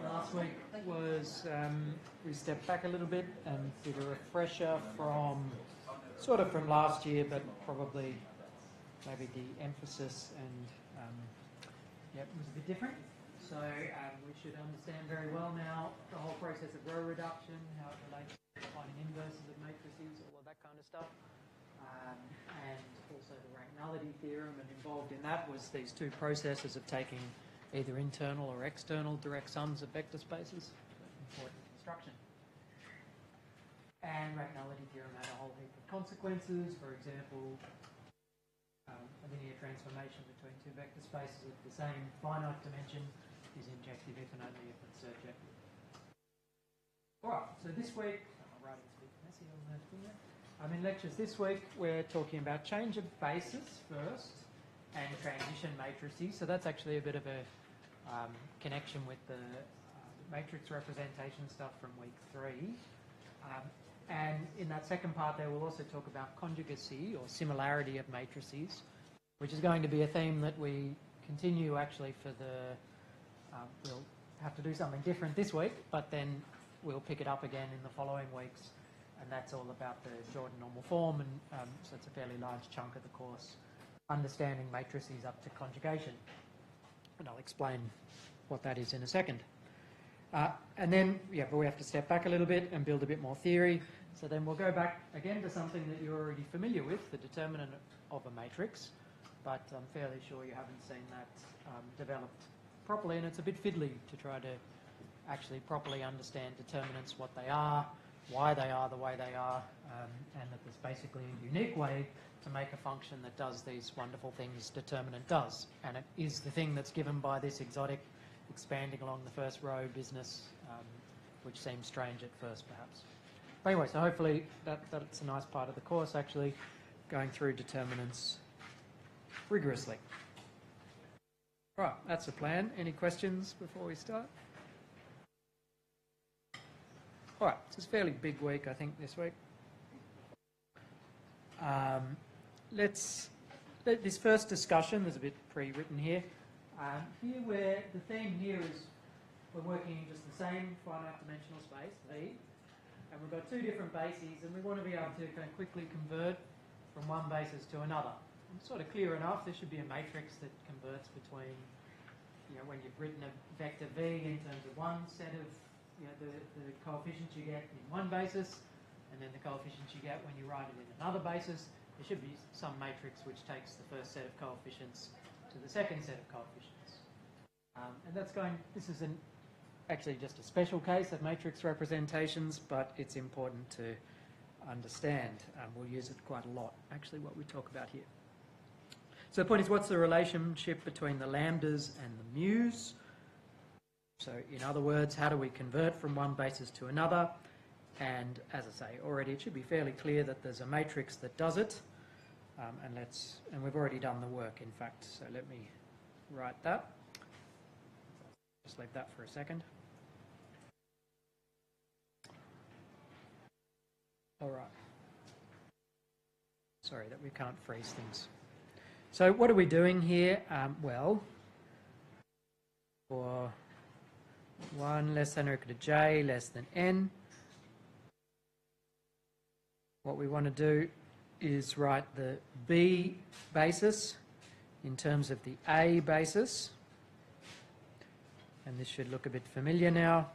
Last week was we stepped back a little bit and did a refresher from last year, but probably maybe the emphasis and was a bit different. So we should understand very well now the whole process of row reduction, how it relates to finding inverses of matrices, all of that kind of stuff, and also the rationality theorem. And involved in that was these two processes of taking either internal or external direct sums of vector spaces. Important construction. And rationality theorem had a whole heap of consequences. For example, a linear transformation between two vector spaces of the same finite dimension is injective if and only if it's surjective. Alright, so this week, my writing's a bit messy on that thing there. In lectures this week, we're talking about change of basis first and transition matrices. So that's actually a bit of a connection with the matrix representation stuff from week 3. And in that second part there, we'll also talk about conjugacy or similarity of matrices, which is going to be a theme that we continue actually for the... we'll have to do something different this week, but then we'll pick it up again in the following weeks, and that's all about the Jordan normal form, and so it's a fairly large chunk of the course, understanding matrices up to conjugation. And I'll explain what that is in a second. And then, but we have to step back a little bit and build a bit more theory. So then we'll go back again to something that you're already familiar with, the determinant of a matrix, but I'm fairly sure you haven't seen that developed properly, and it's a bit fiddly to try to actually properly understand determinants, what they are, why they are the way they are, and that there's basically a unique way to make a function that does these wonderful things determinant does. And it is the thing that's given by this exotic expanding along the first row business, which seems strange at first perhaps. But anyway, so hopefully that's a nice part of the course, actually going through determinants rigorously. Right, that's the plan. Any questions before we start? All right, so it's a fairly big week, I think, this week. This first discussion, there's a bit pre-written here. Where the theme here is we're working in just the same finite dimensional space, V, and we've got two different bases, and we want to be able to kind of quickly convert from one basis to another. It's sort of clear enough. There should be a matrix that converts between, when you've written a vector V in terms of one set of, the coefficients you get in one basis, and then the coefficients you get when you write it in another basis. There should be some matrix which takes the first set of coefficients to the second set of coefficients. And this is actually just a special case of matrix representations, but it's important to understand. We'll use it quite a lot, actually, what we talk about here. So the point is, what's the relationship between the lambdas and the mu's? So in other words, how do we convert from one basis to another? And as I say already, it should be fairly clear that there's a matrix that does it. And we've already done the work, in fact. So let me write that. Just leave that for a second. All right. Sorry that we can't freeze things. So what are we doing here? Well, for 1 less than or equal to j less than n, what we want to do is write the B basis in terms of the A basis. And this should look a bit familiar now.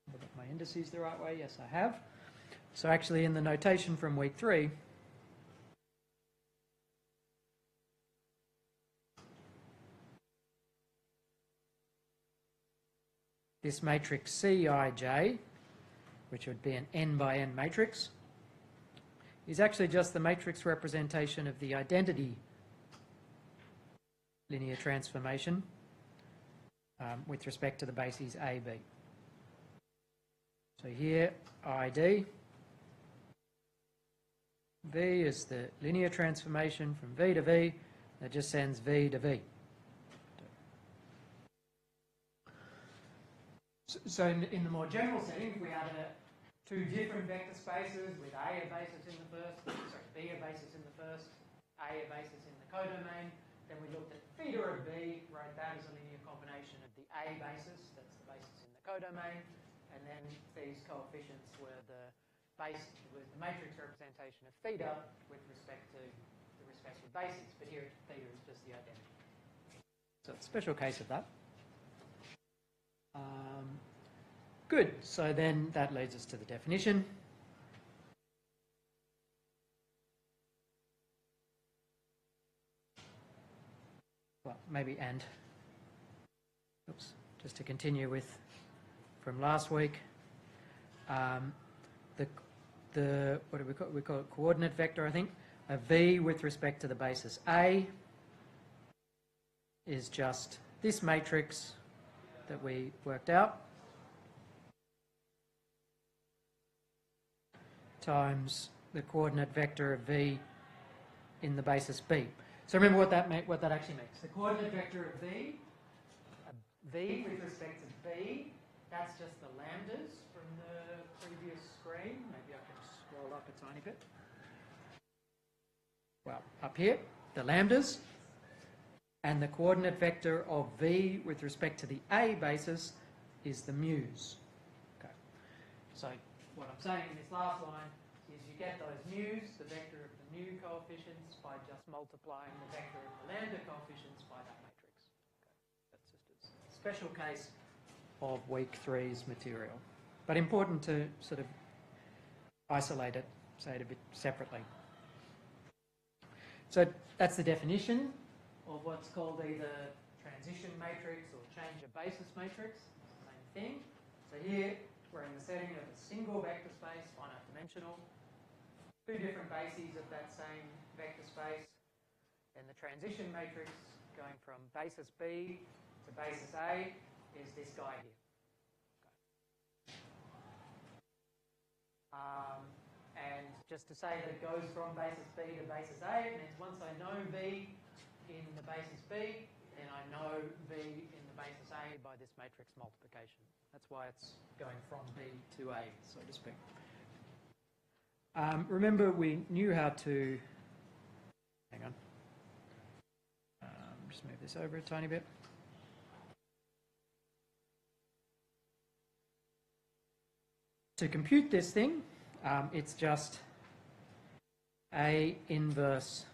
Have I got my indices the right way? Yes, I have. So actually in the notation from week 3, this matrix Cij, which would be an n by n matrix, is actually just the matrix representation of the identity linear transformation with respect to the bases A, B. So here, ID, V is the linear transformation from V to V that just sends V to V. So in the more general setting, if we had two different vector spaces with A a basis in the first, sorry, B a basis in the first, A a basis in the codomain, then we looked at theta of B, wrote that as a linear combination of the A basis, that's the basis in the codomain, and then these coefficients were the matrix representation of theta with respect to the respective bases, but here theta is just the identity. So it's a special case of that. Good, so then that leads us to the definition. Well, maybe oops, just to continue with from last week. What do we call it? We call it coordinate vector, I think. A V with respect to the basis A is just this matrix that we worked out times the coordinate vector of V in the basis B. So remember what that actually makes. The coordinate vector of V with respect to B, that's just the lambdas from the previous screen. Maybe I can scroll up a tiny bit. Well, up here, the lambdas. And the coordinate vector of V with respect to the A basis is the mu's. Okay. So what I'm saying in this last line is you get those mu's, the vector of the mu coefficients, by just multiplying the vector of the lambda coefficients by that matrix. Okay. That's just a special case of week 3's material. But important to sort of isolate it, say it a bit separately. So that's the definition of what's called either transition matrix or change of basis matrix. It's the same thing. So here we're in the setting of a single vector space, finite dimensional, two different bases of that same vector space. Then the transition matrix going from basis B to basis A is this guy here. Okay. And just to say that it goes from basis B to basis A, it means once I know V in the basis B, then I know V in the basis A by this matrix multiplication. That's why it's going from B to A, so to speak. Remember, we knew how to... Hang on. Just move this over a tiny bit. To compute this thing, it's just A inverse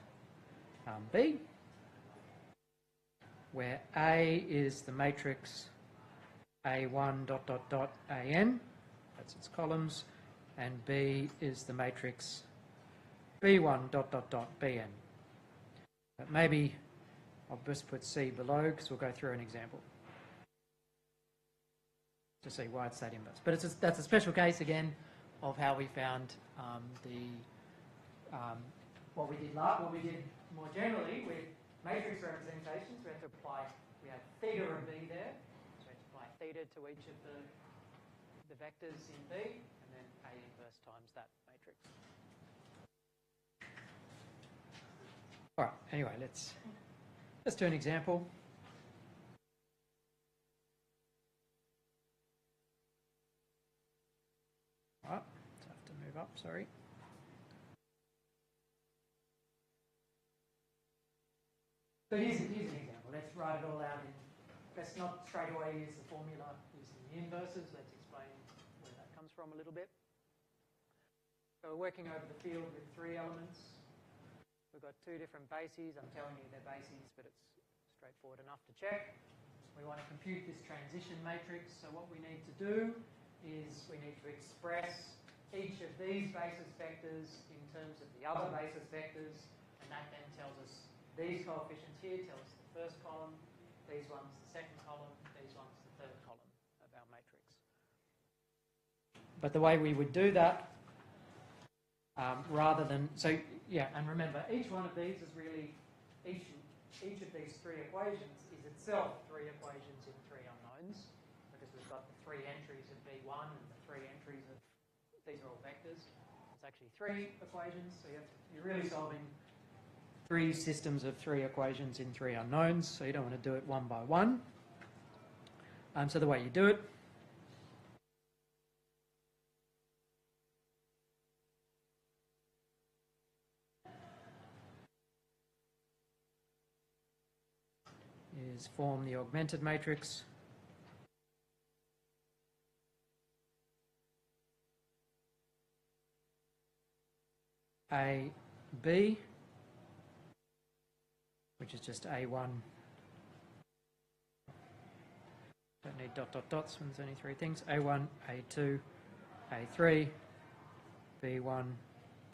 B, where A is the matrix A1 dot dot dot AN, that's its columns, and B is the matrix B1 dot dot dot BN. But maybe I'll just put C below because we'll go through an example to see why it's that inverse. But that's a special case again of how we found what we did more generally with matrix representations. We had theta of B there, so we had to apply theta to each of the vectors in B, and then A inverse times that matrix. All right, anyway, let's do an example. All right, I have to move up, sorry. So here's an example. Let's write it all out let's not straight away use the formula using the inverses. Let's explain where that comes from a little bit. So we're working over the field with 3 elements. We've got 2 different bases. I'm telling you they're bases, but it's straightforward enough to check. We want to compute this transition matrix. So what we need to do is we need to express each of these basis vectors in terms of the other basis vectors, and that then tells us these coefficients here tell us the first column, these ones the second column, these ones the third column of our matrix. But the way we would do that, rather than, so yeah, and remember, each one of these is really, each of these 3 equations is itself 3 equations in 3 unknowns, because we've got the 3 entries of B1 and the 3 entries of, these are all vectors, it's actually 3 equations, so you're really solving 3 systems of 3 equations in 3 unknowns, so you don't want to do it one by one. So the way you do it is form the augmented matrix. A, B, which is just A1. Don't need dot dot dots when there's only 3 things. A1, A2, A3, B1,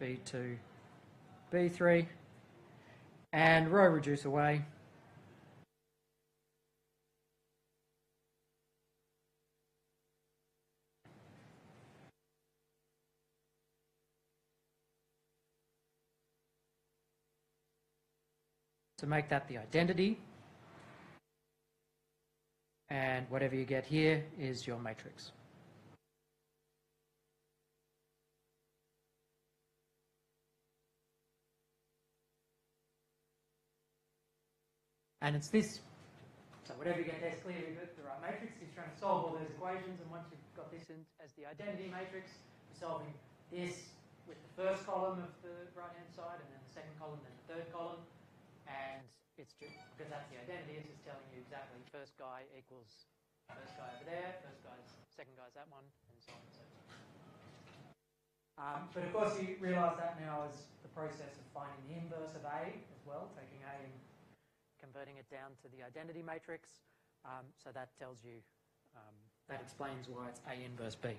B2, B3, and row reduce away. To make that the identity, and whatever you get here is your matrix. And it's this, so whatever you get there is clearly the right matrix. You're trying to solve all those equations, and once you've got this in as the identity matrix, you're solving this with the first column of the right-hand side, and then the second column, then the third column. And it's just, because that's the identity, it's just telling you exactly first guy equals first guy over there, second guy's that one, and so on and so forth. But of course you realise that now is the process of finding the inverse of A as well, taking A and converting it down to the identity matrix. So that tells you, that explains why it's A inverse B.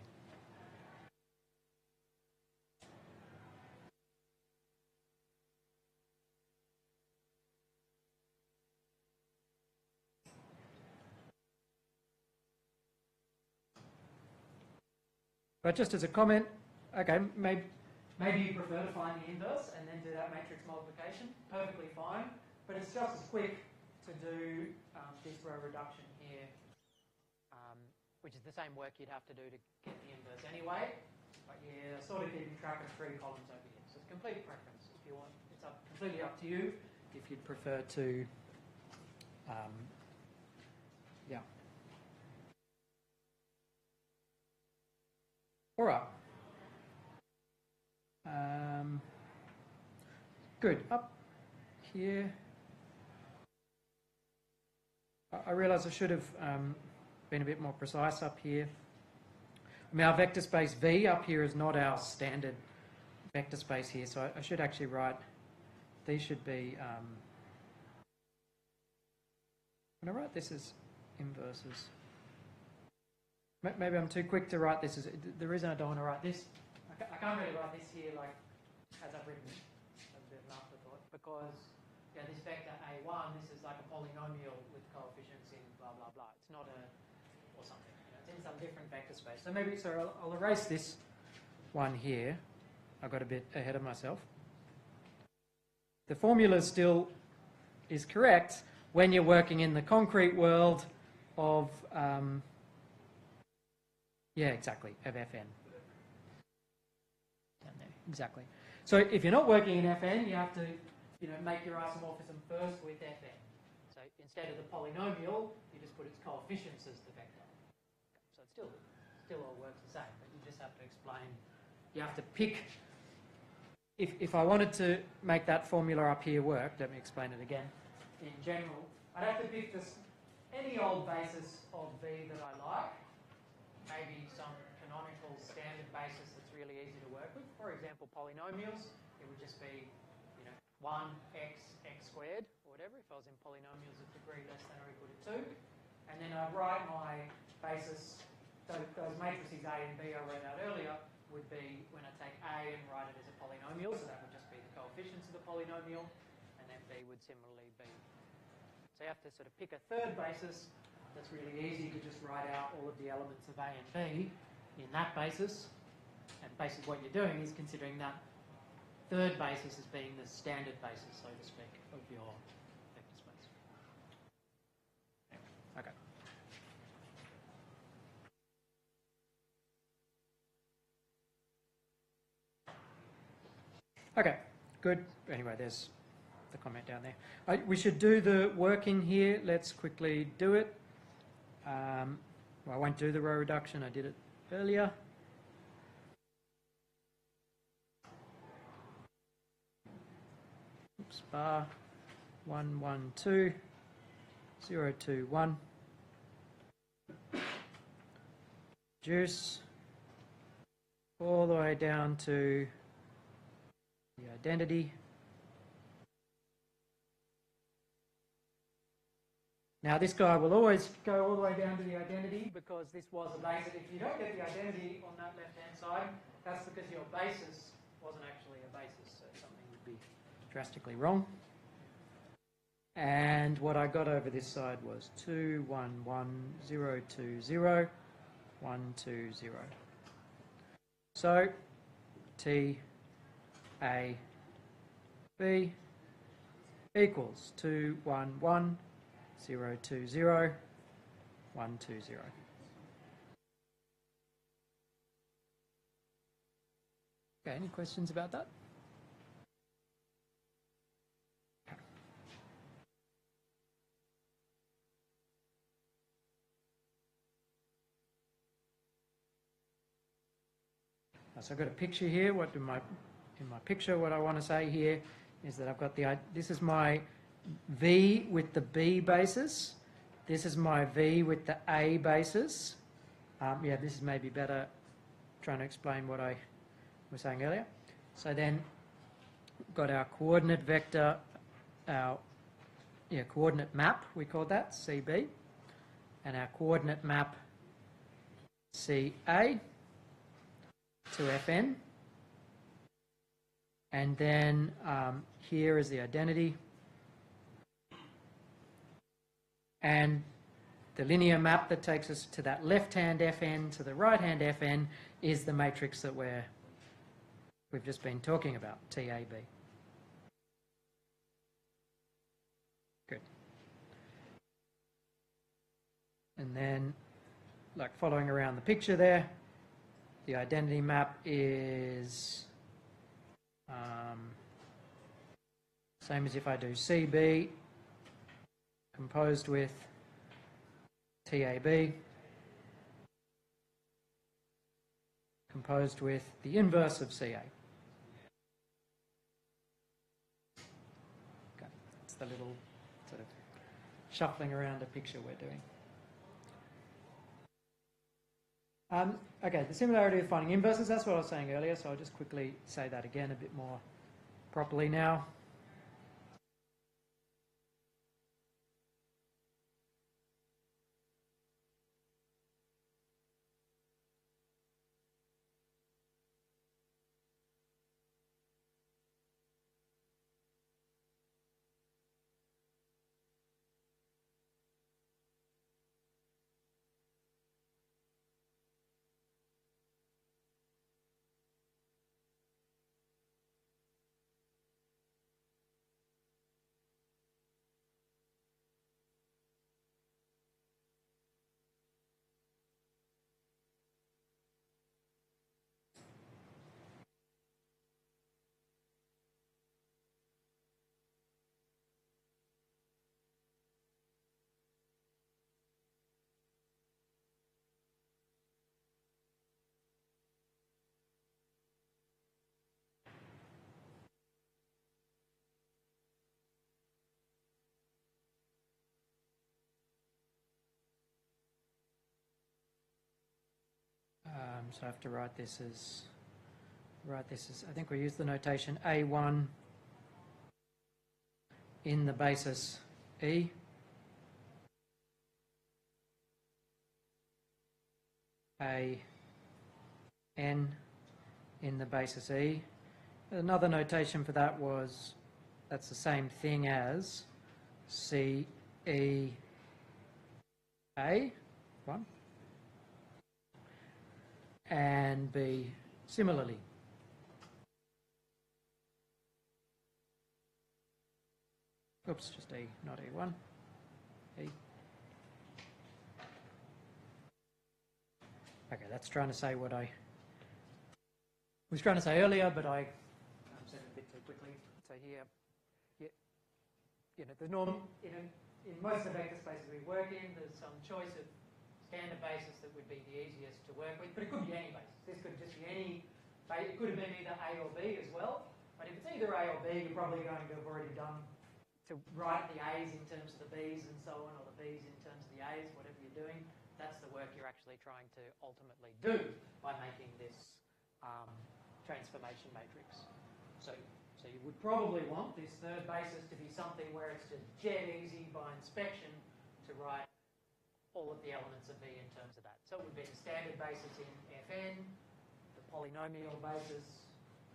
But just as a comment, okay, maybe you prefer to find the inverse and then do that matrix multiplication. Perfectly fine, but it's just as quick to do this row reduction here, which is the same work you'd have to do to get the inverse anyway. But you're sort of keeping track of 3 columns over here. So it's complete preference if you want. It's completely up to you if you'd prefer to, yeah. All right. Good. Up here. I realise I should have been a bit more precise up here. I mean, our vector space V up here is not our standard vector space here, so I should actually write, these should be, when I write this as inverses, maybe I'm too quick to write this. The reason I don't want to write this, I can't really write this here like as I've written it, as a bit of an afterthought, because this vector A1, this is like a polynomial with coefficients in blah, blah, blah. It's not a, or something. It's in some different vector space. So maybe, I'll erase this one here. I got a bit ahead of myself. The formula still is correct when you're working in the concrete world of, yeah, exactly, of Fn. Down there, exactly. So if you're not working in Fn, you have to, make your isomorphism first with Fn. So instead of the polynomial, you just put its coefficients as the vector. So it still all works the same, but you just have to explain. You have to pick. If I wanted to make that formula up here work, let me explain it again. In general, I'd have to pick just any old basis of V that I like. Maybe some canonical standard basis that's really easy to work with. For example, polynomials, it would just be 1x, x squared, or whatever, if I was in polynomials of degree less than or equal to 2. And then I'd write my basis, those matrices A and B I wrote out earlier, would be when I take A and write it as a polynomial, so that would just be the coefficients of the polynomial, and then B would similarly be. So you have to sort of pick a third basis that's really easy to just write out all of the elements of A and B in that basis, and basically what you're doing is considering that third basis as being the standard basis, so to speak, of your vector space. Okay. Okay, good. Anyway, there's the comment down there. We should do the working here. Let's quickly do it. Well, I won't do the row reduction. I did it earlier. Oops, bar 1, 1, 2, 0, 2, 1. Reduce all the way down to the identity. Now this guy will always go all the way down to the identity because this was a basis. If you don't get the identity on that left-hand side, that's because your basis wasn't actually a basis, so something would be drastically wrong. And what I got over this side was 2, 1, 1, 0, 2, 0, 1, 2, 0. So T, A, B equals 2, 1, 1, 0, 2, 0, 1, 2, 0. Okay, any questions about that? So I've got a picture here. In my picture, what I want to say here is that I've got this is my V with the B basis. This is my V with the A basis. Yeah, this is maybe better trying to explain what I was saying earlier. So then we've got our coordinate vector, our coordinate map, we call that, CB, and our coordinate map, CA, to Fn. And then here is the identity. And the linear map that takes us to that left-hand Fn to the right-hand Fn is the matrix that we've just been talking about, TAB. Good. And then, like following around the picture there, the identity map is same as if I do CB, composed with TAB, composed with the inverse of CA. Okay, that's the little sort of shuffling around a picture we're doing. Okay, the similarity of finding inverses, that's what I was saying earlier, so I'll just quickly say that again a bit more properly now. So I have to write this as, I think we use the notation A1 in the basis E, A N in the basis E. Another notation for that was, that's the same thing as C E A, 1. And B similarly. Oops, just E, not E1. E. Okay, that's trying to say what I was trying to say earlier, but I said it a bit too So here, you know, the norm in most of the vector spaces we work in, there's some choice of standard basis that would be the easiest to work with, but it could be any basis. This could just be any, it could have been either A or B as well, but if it's either A or B, you're probably going to have already done to write the A's in terms of the B's and so on, or the B's in terms of the A's, whatever you're doing. That's the work you're actually trying to ultimately do by making this transformation matrix. So you would probably want this third basis to be something where it's just dead easy by inspection to write all of the elements of V in terms of that. So it would be the standard basis in Fn, the polynomial basis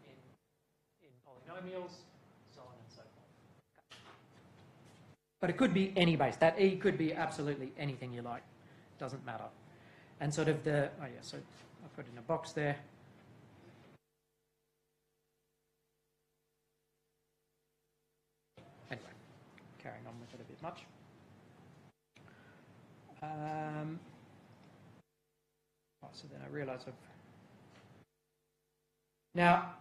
in polynomials, so on and so forth. Okay. But it could be any base. That E could be absolutely anything you like. Doesn't matter. And sort of the, oh yeah, so I put in a box there. Anyway, carrying on with it a bit much. So then I realise now,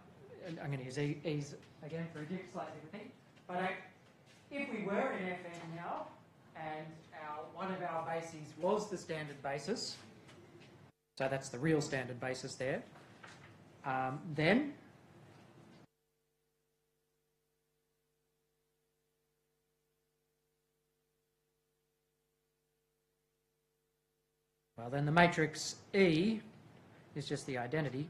I'm going to use E's again for a slightly different thing. But if we were in Fn now, and one of our bases was the standard basis, so that's the real standard basis there, then the matrix E is just the identity.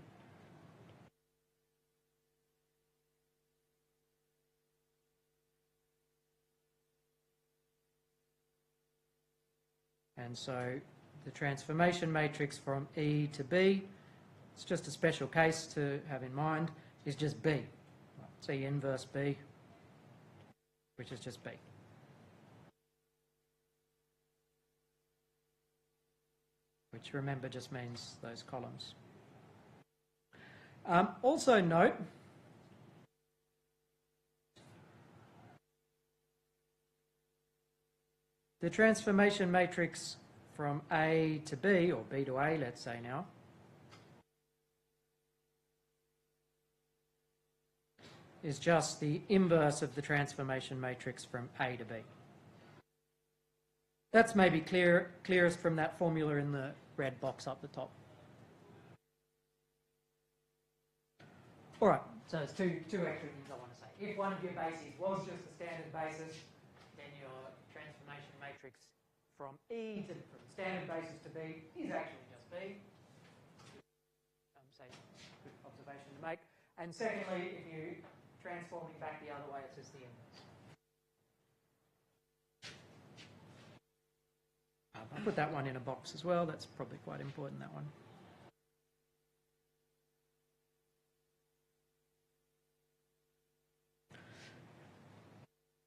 And so the transformation matrix from E to B, it's just a special case to have in mind, is just B. It's E inverse B, which is just B. Which, remember, just means those columns. Also note, the transformation matrix from A to B, or B to A, let's say now, is just the inverse of the transformation matrix from A to B. That's maybe clearest from that formula in the red box up the top. All right, so there's two extra things I want to say. If one of your bases was just a standard basis, then your transformation matrix from standard basis to B is actually just B. Say, good observation to make. And secondly, if you transforming back the other way, it's just the inverse. I'll put that one in a box as well. That's probably quite important, that one.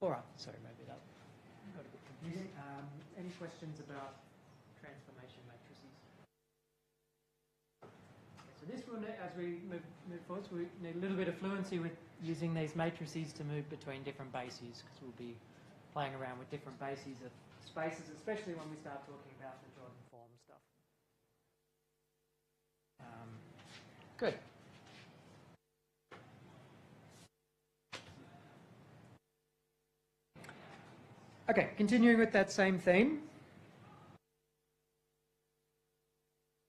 All right, sorry, maybe that got a bit confusing. Any questions about transformation matrices? Okay, so this one, as we move forward, so we need a little bit of fluency with using these matrices to move between different bases, because we'll be playing around with different bases of spaces, especially when we start talking about the Jordan form stuff. Good. Okay, continuing with that same theme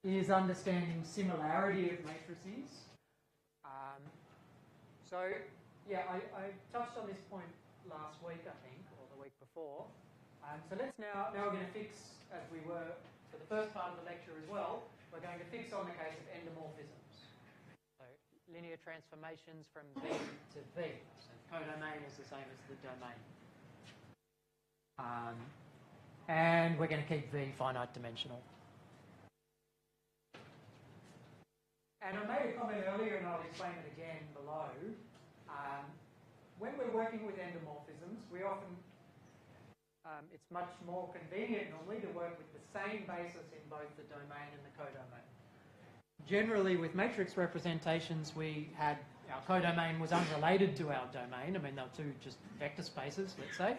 is understanding similarity of matrices. So, yeah, I touched on this point last week, I think, or the week before. So let's now we're going to fix, as we were for the first part of the lecture as well, we're going to fix on the case of endomorphisms. So linear transformations from V to V. So codomain is the same as the domain. And we're going to keep V finite dimensional. And I made a comment earlier, and I'll explain it again below. When we're working with endomorphisms, we often, it's much more convenient normally to work with the same basis in both the domain and the codomain. Generally, with matrix representations, our codomain was unrelated to our domain. I mean, they were two just vector spaces, let's say.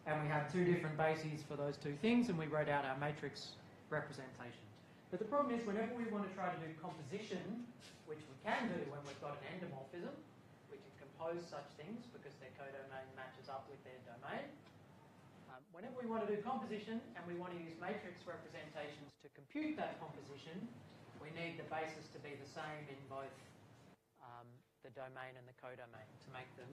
And we had two different bases for those two things, and we wrote out our matrix representation. But the problem is, whenever we want to try to do composition, which we can do when we've got an endomorphism, we can suppose such things because their codomain matches up with their domain. Whenever we want to do composition and we want to use matrix representations to compute that composition, we need the basis to be the same in both the domain and the codomain to make the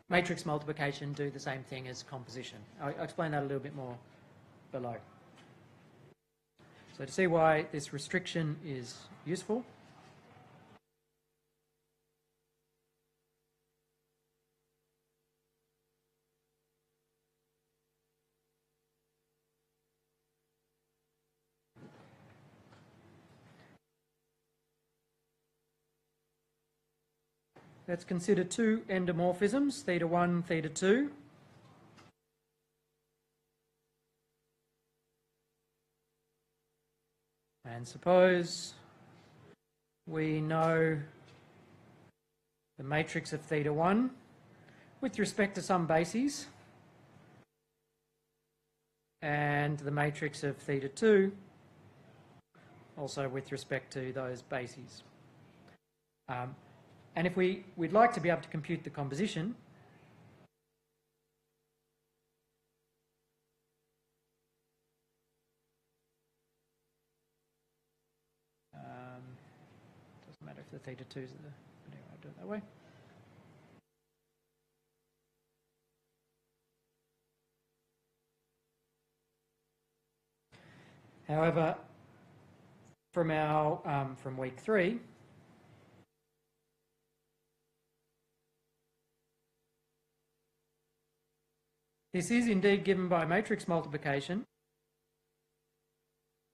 matrix multiplication do the same thing as composition. I'll explain that a little bit more below. So to see why this restriction is useful, let's consider two endomorphisms, theta 1, theta 2. And suppose we know the matrix of theta 1 with respect to some bases and the matrix of theta 2 also with respect to those bases. And if we'd like to be able to compute the composition, doesn't matter if the theta 2s are the, but anyway, I'll do it that way. However, from our from week 3, this is indeed given by matrix multiplication.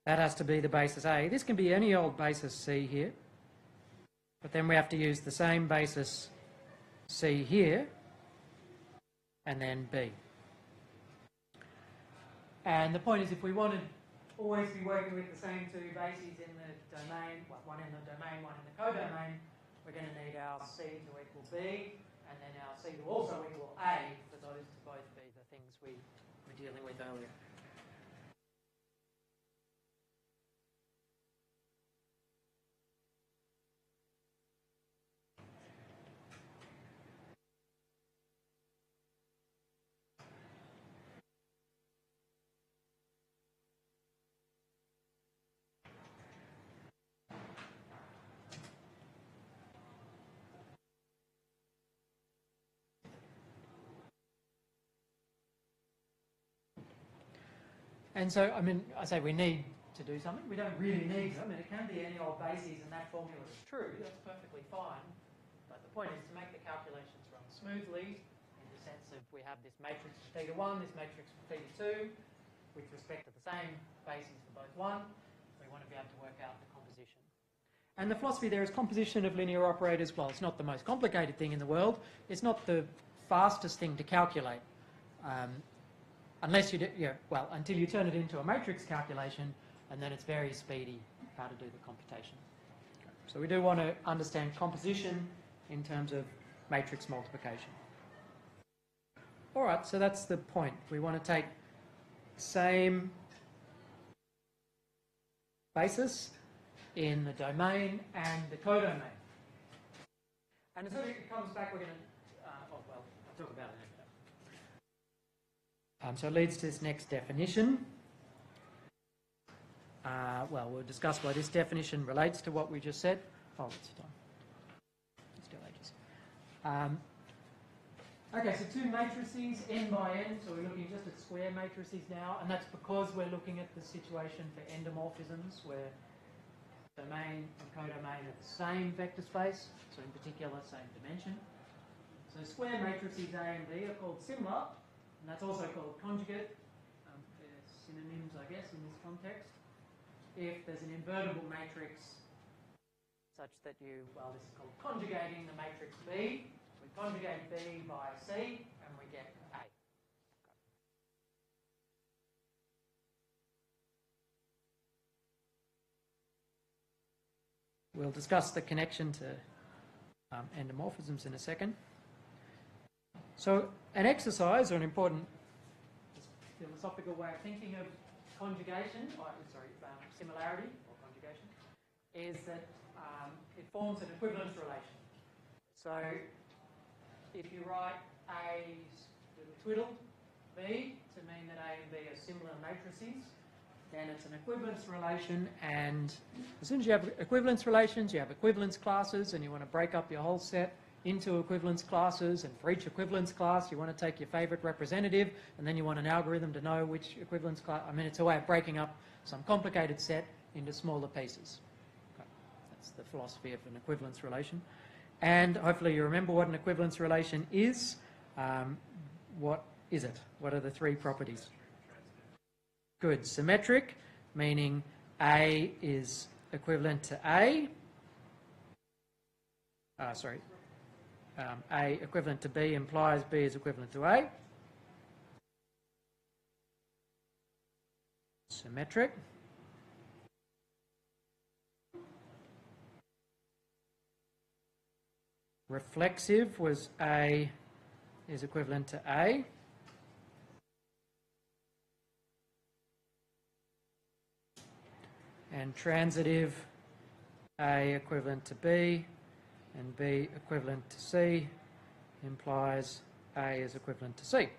That has to be the basis A. This can be any old basis C here, but then we have to use the same basis C here and then B. And the point is, if we want to always be working with the same two bases in the domain, well, one in the domain, one in the codomain, we're going to need our C to equal B, and then our C to also equal A for those to both be the things we were dealing with earlier. And so, I mean, I say we need to do something. We don't really need to. I mean, it can be any old bases and that formula is true. That's perfectly fine. But the point is to make the calculations run smoothly in the sense of we have this matrix for theta 1, this matrix for theta 2, with respect to the same bases for both 1. We want to be able to work out the composition. And the philosophy there is composition of linear operators. Well, it's not the most complicated thing in the world. It's not the fastest thing to calculate. Unless you do, well, until you turn it into a matrix calculation, and then it's very speedy how to do the computation. So we do want to understand composition in terms of matrix multiplication. All right, so that's the point. We want to take same basis in the domain and the codomain. And as it comes back, we're going to, I'll talk about it in a minute. So it leads to this next definition. Well, we'll discuss why this definition relates to what we just said. Oh, it's time. It's still ages. Okay, so two matrices, n by n, so we're looking just at square matrices now, and that's because we're looking at the situation for endomorphisms where domain and codomain are the same vector space, so in particular, same dimension. So square matrices A and B are called similar, and that's also called conjugate. They're synonyms, I guess, in this context. If there's an invertible matrix such that this is called conjugating the matrix B. We conjugate B by C, and we get A. Okay. We'll discuss the connection to endomorphisms in a second. So an exercise, or an important philosophical way of thinking of conjugation, similarity or conjugation, is that it forms an equivalence relation. So if you write A's with a twiddle B to mean that A and B are similar matrices, then it's an equivalence relation, and as soon as you have equivalence relations, you have equivalence classes, and you want to break up your whole set into equivalence classes, and for each equivalence class you want to take your favourite representative, and then you want an algorithm to know which equivalence class. I mean, it's a way of breaking up some complicated set into smaller pieces. Okay. That's the philosophy of an equivalence relation. And hopefully you remember what an equivalence relation is. What is it? What are the three properties? Good. Symmetric, meaning A is equivalent to A. A equivalent to B implies B is equivalent to A. Symmetric. Reflexive was A is equivalent to A. And transitive, A equivalent to B and B equivalent to C implies A is equivalent to C.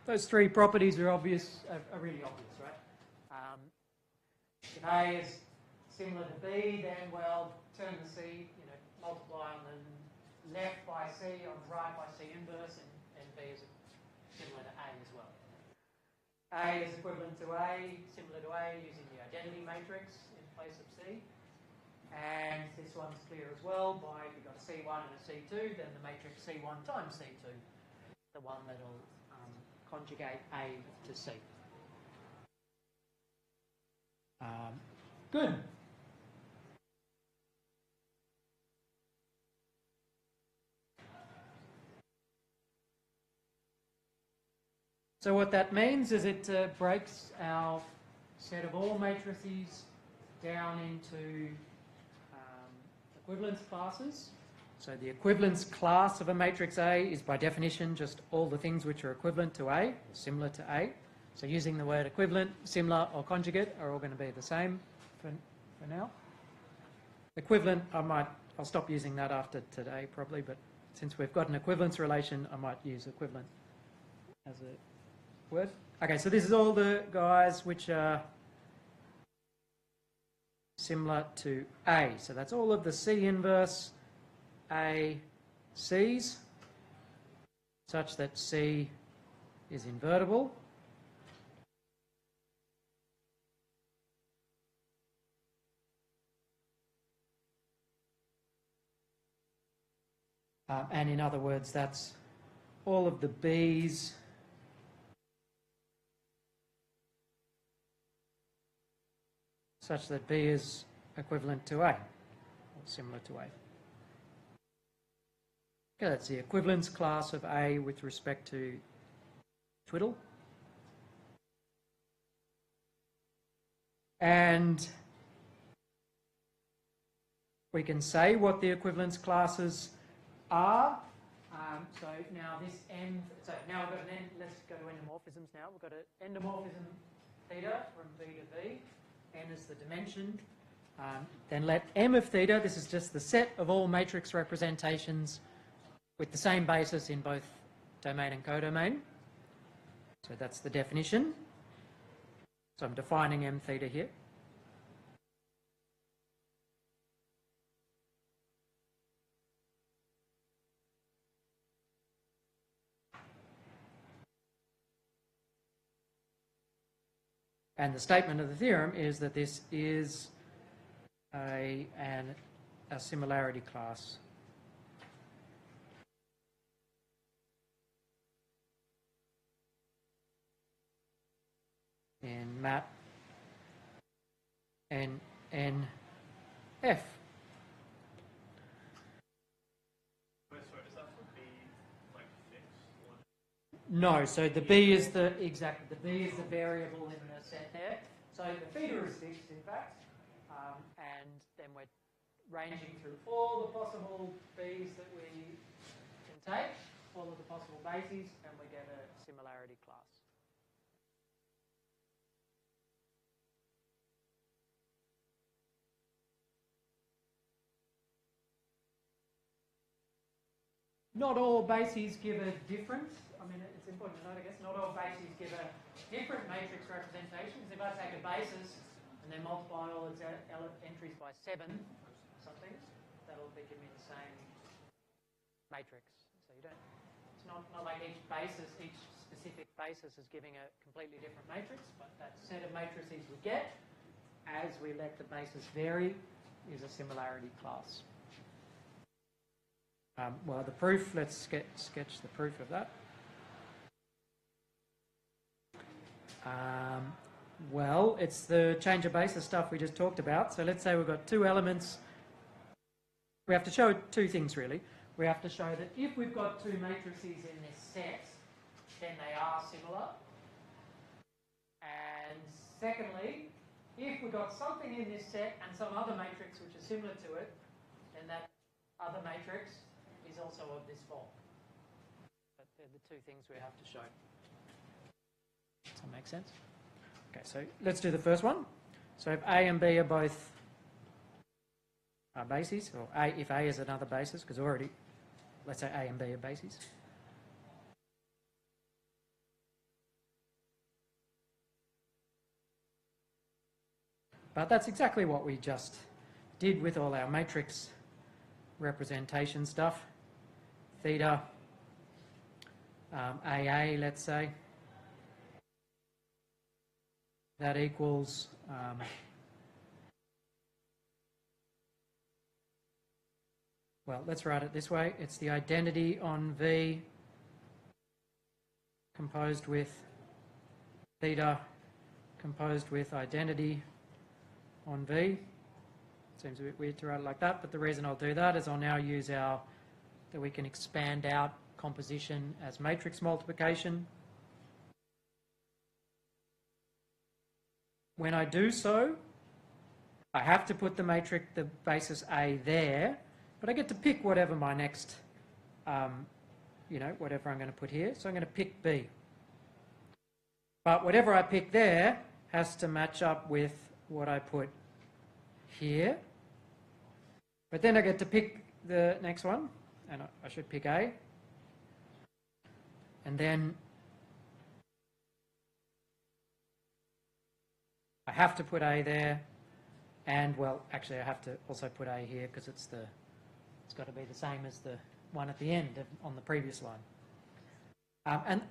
Those three properties are obvious, are really obvious, right? If A is similar to B, then, well, turn the C, multiply on the left by C, on the right by C inverse, and B is similar to A as well. A is equivalent to A, similar to A, using the identity matrix in place of C. And this one's clear as well by, if you've got a C1 and a C2, then the matrix C1 times C2, the one that will conjugate A to C. Good. So what that means is it breaks our set of all matrices down into equivalence classes. So the equivalence class of a matrix A is by definition just all the things which are equivalent to A, similar to A. So using the word equivalent, similar or conjugate are all going to be the same for now. Equivalent, I'll stop using that after today probably, but since we've got an equivalence relation, I might use equivalent as a word. Okay, so this is all the guys which are similar to A. So that's all of the C inverse A C's, such that C is invertible. And in other words, that's all of the B's such that B is equivalent to A, or similar to A. Okay, that's the equivalence class of A with respect to twiddle. And we can say what the equivalence classes are. So now this M, so now we've got an N, let's go to endomorphisms now. We've got an endomorphism theta from B to B. N is the dimension. Then let M of theta, this is just the set of all matrix representations with the same basis in both domain and codomain. So that's the definition. So I'm defining M theta here. And the statement of the theorem is that this is a similarity class. In map N F. No, so the B is the variable in the set there. So the theta is fixed, in fact, and then we're ranging through all the possible B's that we can take, all of the possible bases, and we get a similarity class. Not all bases give a different, I mean, it's important to note, I guess, not all bases give a different matrix representation. Because if I take a basis and then multiply all its entries by 7 or something, that'll be giving me the same matrix. So you don't, it's not like each specific basis is giving a completely different matrix, but that set of matrices we get as we let the basis vary is a similarity class. Well, the proof, let's sketch the proof of that. Well, it's the change of basis stuff we just talked about. So let's say we've got two elements. We have to show two things, really. We have to show that if we've got two matrices in this set, then they are similar. And secondly, if we've got something in this set and some other matrix which is similar to it, then that other matrix is also of this form. But they're the two things we have to show. Does that make sense? Okay, so let's do the first one. So if A and B are both bases, or if A is another basis, because already, let's say A and B are bases. But that's exactly what we just did with all our matrix representation stuff. Theta, AA, let's say, that equals well, let's write it this way. It's the identity on V composed with theta composed with identity on V. Seems a bit weird to write it like that, but the reason I'll do that is I'll now use that we can expand out composition as matrix multiplication. When I do so, I have to put the basis A there, but I get to pick whatever my next, whatever I'm going to put here. So I'm going to pick B. But whatever I pick there has to match up with what I put here. But then I get to pick the next one, and I should pick A. And then I have to put A there, and well, actually I have to also put A here because it's got to be the same as the one at the end on the previous line. And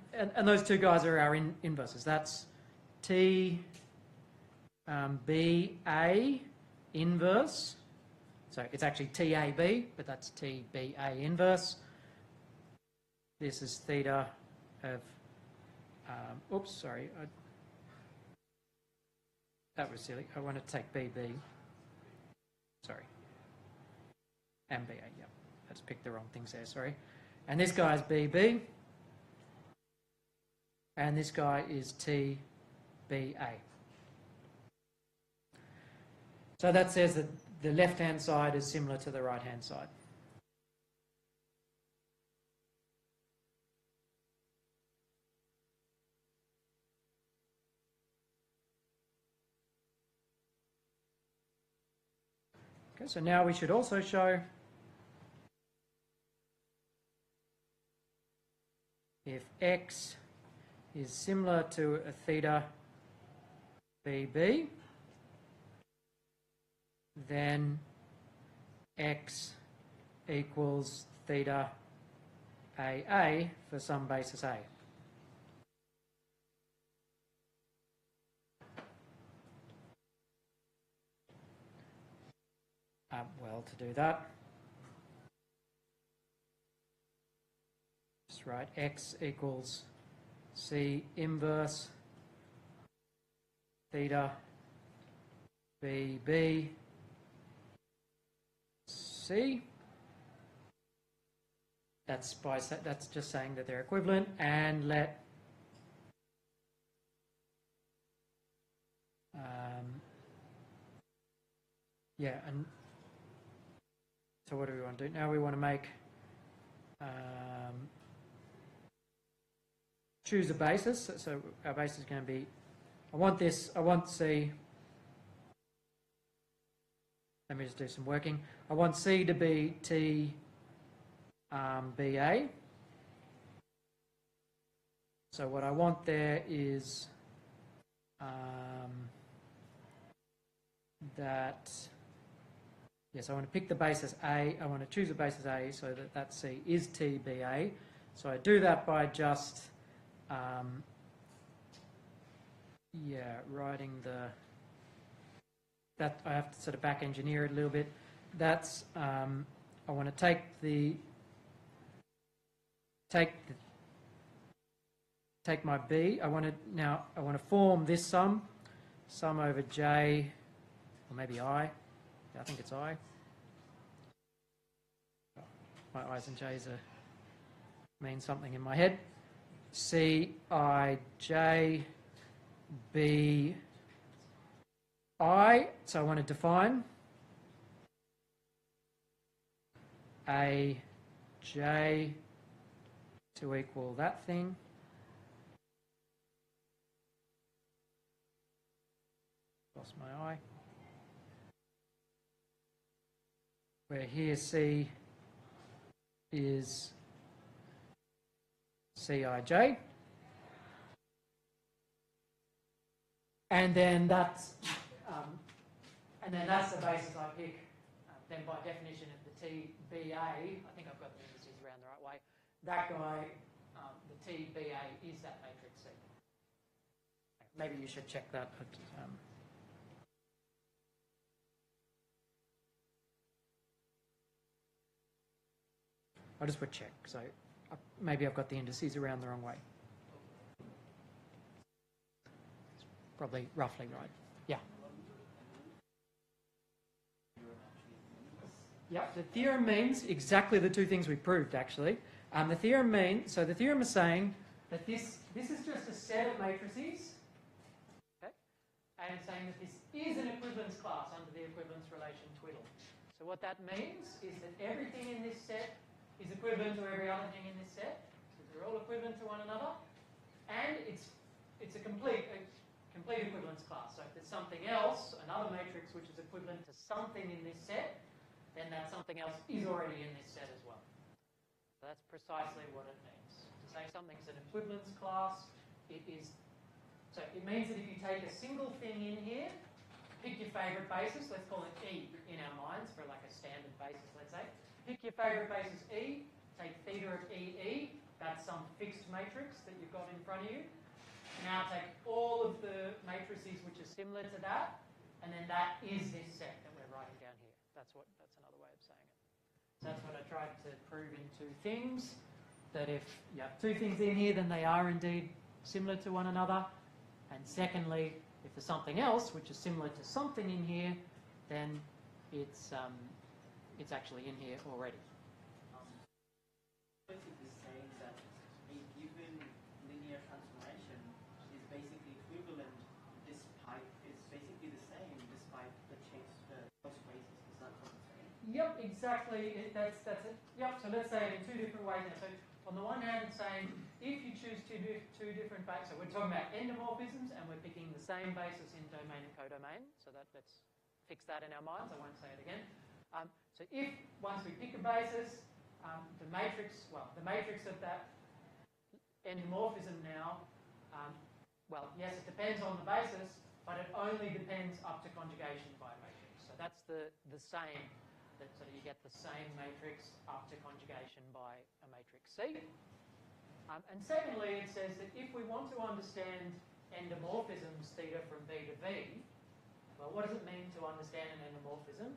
those two guys are our inverses. That's T B A inverse. So it's actually TAB, but that's TBA inverse. This is theta of, that was silly. I want to take BB. Sorry. And BA, yeah. I just picked the wrong things there, sorry. And this guy is BB. And this guy is TBA. So that says that the left-hand side is similar to the right-hand side. Okay, so now we should also show if X is similar to a theta BB, then X equals theta AA for some basis A. Well, to do that, just write X equals C inverse theta BB C. That's just saying that they're equivalent, and let and so what do we want to do now? We want to make choose a basis. So our basis is going to be, I want C. Let me just do some working. I want C to be T BA. So what I want there is that, yes, I want to pick the basis A. I want to choose a basis A so that that C is TBA. So I do that by just, writing that I have to sort of back engineer it a little bit. That's, I want to take my B. I want to form this sum over J, or maybe I. I think it's I. My I's and J's mean something in my head. C, I, J, B, I. So I want to define A, J to equal that thing. Lost my I. Where here C is Cij. And then that's the basis I pick. Then by definition of the TBA, I think I've got the indices around the right way. That guy, the TBA is that matrix C. Maybe you should check that. But, I'll just put check. So maybe I've got the indices around the wrong way. It's probably roughly right. Yeah. Yep, the theorem means exactly the two things we proved, actually. The theorem means, so the theorem is saying that this is just a set of matrices, okay? And it's saying that this is an equivalence class under the equivalence relation twiddle. So what that means is that everything in this set is equivalent to every other thing in this set. So they're all equivalent to one another, and it's a complete equivalence class. So if there's something else, another matrix which is equivalent to something in this set, then that something else is already in this set as well. So that's precisely what it means. To say something's an equivalence class, it means that if you take a single thing in here, pick your favourite basis, let's call it E in our minds for like a standard basis, let's say. Pick your favourite basis E, take theta of EE, that's some fixed matrix that you've got in front of you. Now take all of the matrices which are similar to that, and then that is this set that we're writing down here. That's another way of saying it. So that's what I tried to prove in two things, that if you have two things in here, then they are indeed similar to one another. And secondly, if there's something else which is similar to something in here, then it's actually in here already. Basically saying that a given linear transformation is basically equivalent despite, it's basically the same despite the choice basis. Is that what it's saying? Yep, exactly. That's it. Yep. So let's say it in two different ways now. So on the one hand, it's saying if you choose two different bases, so we're talking about endomorphisms, and we're picking the same basis in domain and codomain. So let's fix that in our minds. I won't say it again. So if once we pick a basis, the matrix of that endomorphism now, yes, it depends on the basis, but it only depends up to conjugation by a matrix. So that's the same. So you get the same matrix up to conjugation by a matrix C. And secondly, it says that if we want to understand endomorphisms theta from B to V, well, what does it mean to understand an endomorphism?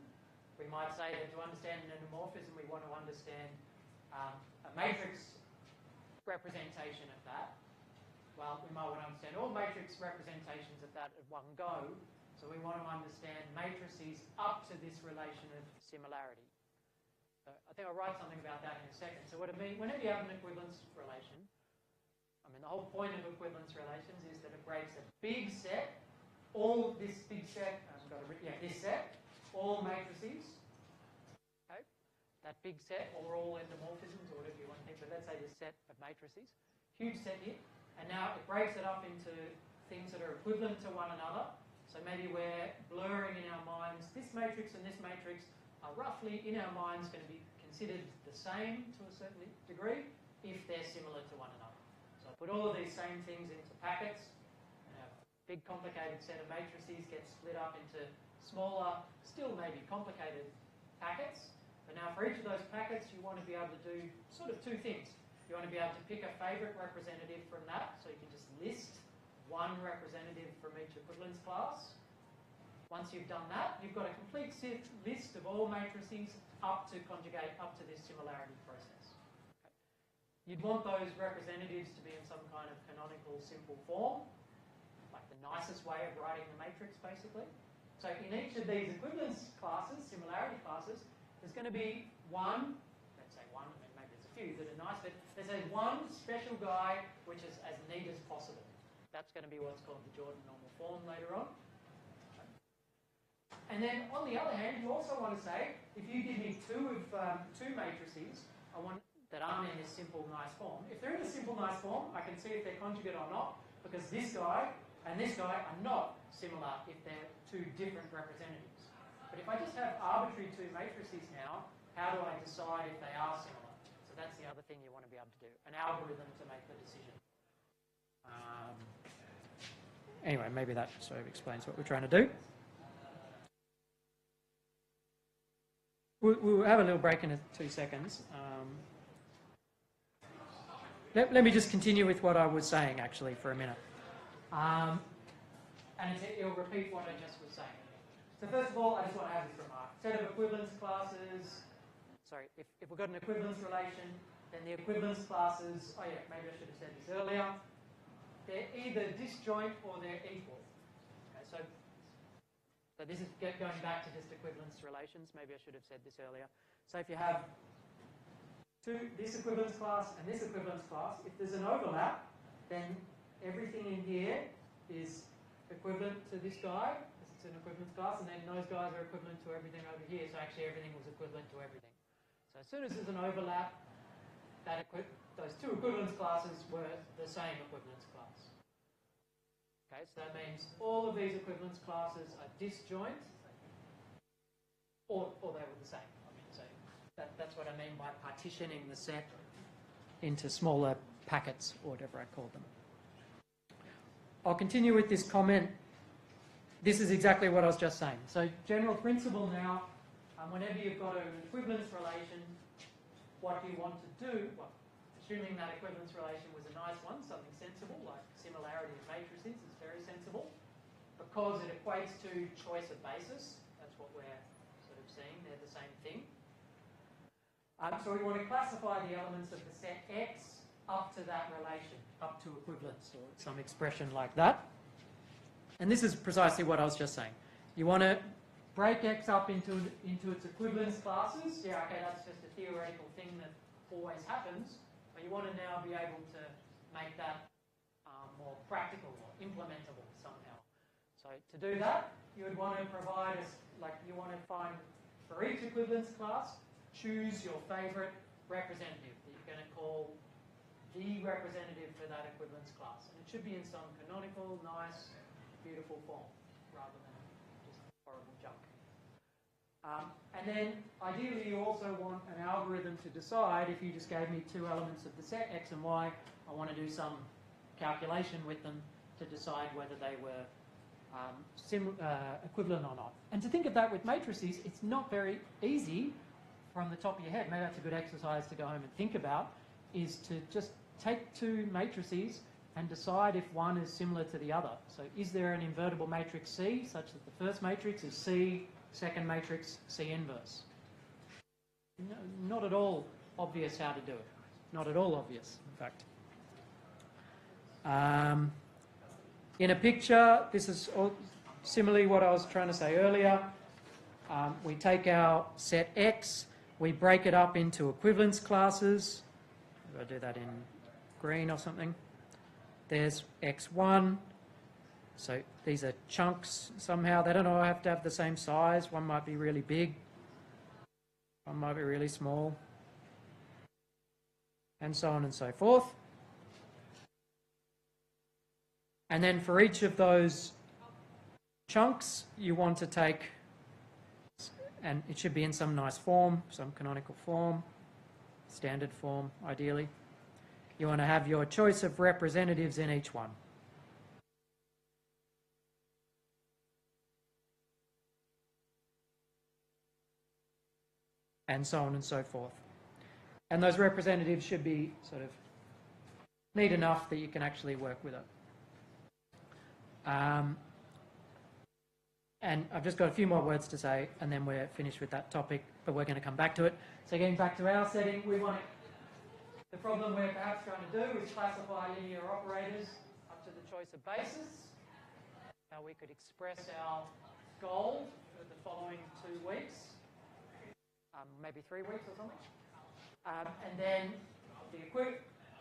We might say that to understand an endomorphism, we want to understand a matrix representation of that. Well, we might want to understand all matrix representations of that at one go. So we want to understand matrices up to this relation of similarity. So I think I'll write something about that in a second. So what it means, whenever you have an equivalence relation, the whole point of equivalence relations is that it breaks a big set, all this big set, this set, all matrices, okay? That big set, or all endomorphisms, or whatever you want to think, but let's say this set of matrices, huge set here, and now it breaks it up into things that are equivalent to one another. So maybe we're blurring in our minds this matrix and this matrix are roughly, in our minds, going to be considered the same to a certain degree if they're similar to one another. So I put all of these same things into packets, and a big complicated set of matrices gets split up into smaller, still maybe complicated packets. But now for each of those packets, you want to be able to do sort of two things. You want to be able to pick a favourite representative from that, so you can just list one representative from each equivalence class. Once you've done that, you've got a complete list of all matrices up to conjugate up to this similarity process. Okay. You'd want those representatives to be in some kind of canonical simple form, like the nicest way of writing the matrix, basically. So in each of these equivalence classes, similarity classes, there's going to be one, let's say one, I mean maybe there's a few that are nice, but there's a one special guy which is as neat as possible. That's going to be what's called the Jordan normal form later on. Okay. And then on the other hand, you also want to say, if you give me two matrices that aren't in this simple nice form, if they're in a simple nice form, I can see if they're conjugate or not, because this guy and this guy are not similar if they're two different representatives. But if I just have arbitrary two matrices now, how do I decide if they are similar? So that's the other thing you want to be able to do, an algorithm to make the decision. Anyway, maybe that sort of explains what we're trying to do. We'll have a little break in 2 seconds. Let me just continue with what I was saying, actually, for a minute. And it'll repeat what I just was saying. So first of all, I just want to have this remark. Set of equivalence classes. Sorry, if we've got an equivalence relation, then the equivalence classes, oh yeah, maybe I should have said this earlier, they're either disjoint or they're equal. Okay, so this is going back to just equivalence relations. Maybe I should have said this earlier. So if you have this equivalence class and this equivalence class, if there's an overlap, then everything in here is equivalent to this guy, because it's an equivalence class, and then those guys are equivalent to everything over here, so actually everything was equivalent to everything. So as soon as there's an overlap, those two equivalence classes were the same equivalence class. Okay, so that means all of these equivalence classes are disjoint, or they were the same. I mean, so that's what I mean by partitioning the set into smaller packets, or whatever I call them. I'll continue with this comment. This is exactly what I was just saying. So general principle now, whenever you've got an equivalence relation, what you want to do, well, assuming that equivalence relation was a nice one, something sensible, like similarity of matrices is very sensible, because it equates to choice of basis. That's what we're sort of seeing. They're the same thing. So we want to classify the elements of the set X up to that relation, up to equivalence, or some expression like that. And this is precisely what I was just saying. You want to break X up into its equivalence classes. Yeah, okay, that's just a theoretical thing that always happens. But you want to now be able to make that more practical or implementable somehow. So to do that, you would want to provide you want to find for each equivalence class, choose your favourite representative that you're going to call the representative for that equivalence class. And it should be in some canonical, nice, beautiful form, rather than just horrible junk. And then, ideally, you also want an algorithm to decide, if you just gave me two elements of the set, X and Y, I want to do some calculation with them to decide whether they were equivalent or not. And to think of that with matrices, it's not very easy from the top of your head. Maybe that's a good exercise to go home and think about, is to just take two matrices and decide if one is similar to the other. So is there an invertible matrix C such that the first matrix is C, second matrix C inverse? No, not at all obvious how to do it. Not at all obvious, in fact. In a picture, this is similarly what I was trying to say earlier. We take our set X, we break it up into equivalence classes. I'll do that in green or something. There's X1. So these are chunks somehow. They don't all have to have the same size. One might be really big. One might be really small. And so on and so forth. And then for each of those chunks, you want to take and it should be in some nice form, some canonical form, standard form, ideally. You want to have your choice of representatives in each one. And so on and so forth. And those representatives should be sort of neat enough that you can actually work with it. And I've just got a few more words to say, and then we're finished with that topic, but we're going to come back to it. So getting back to our setting, the problem we're perhaps trying to do is classify linear operators up to the choice of basis. Now we could express our goal for the following 2 weeks, maybe 3 weeks or something. And then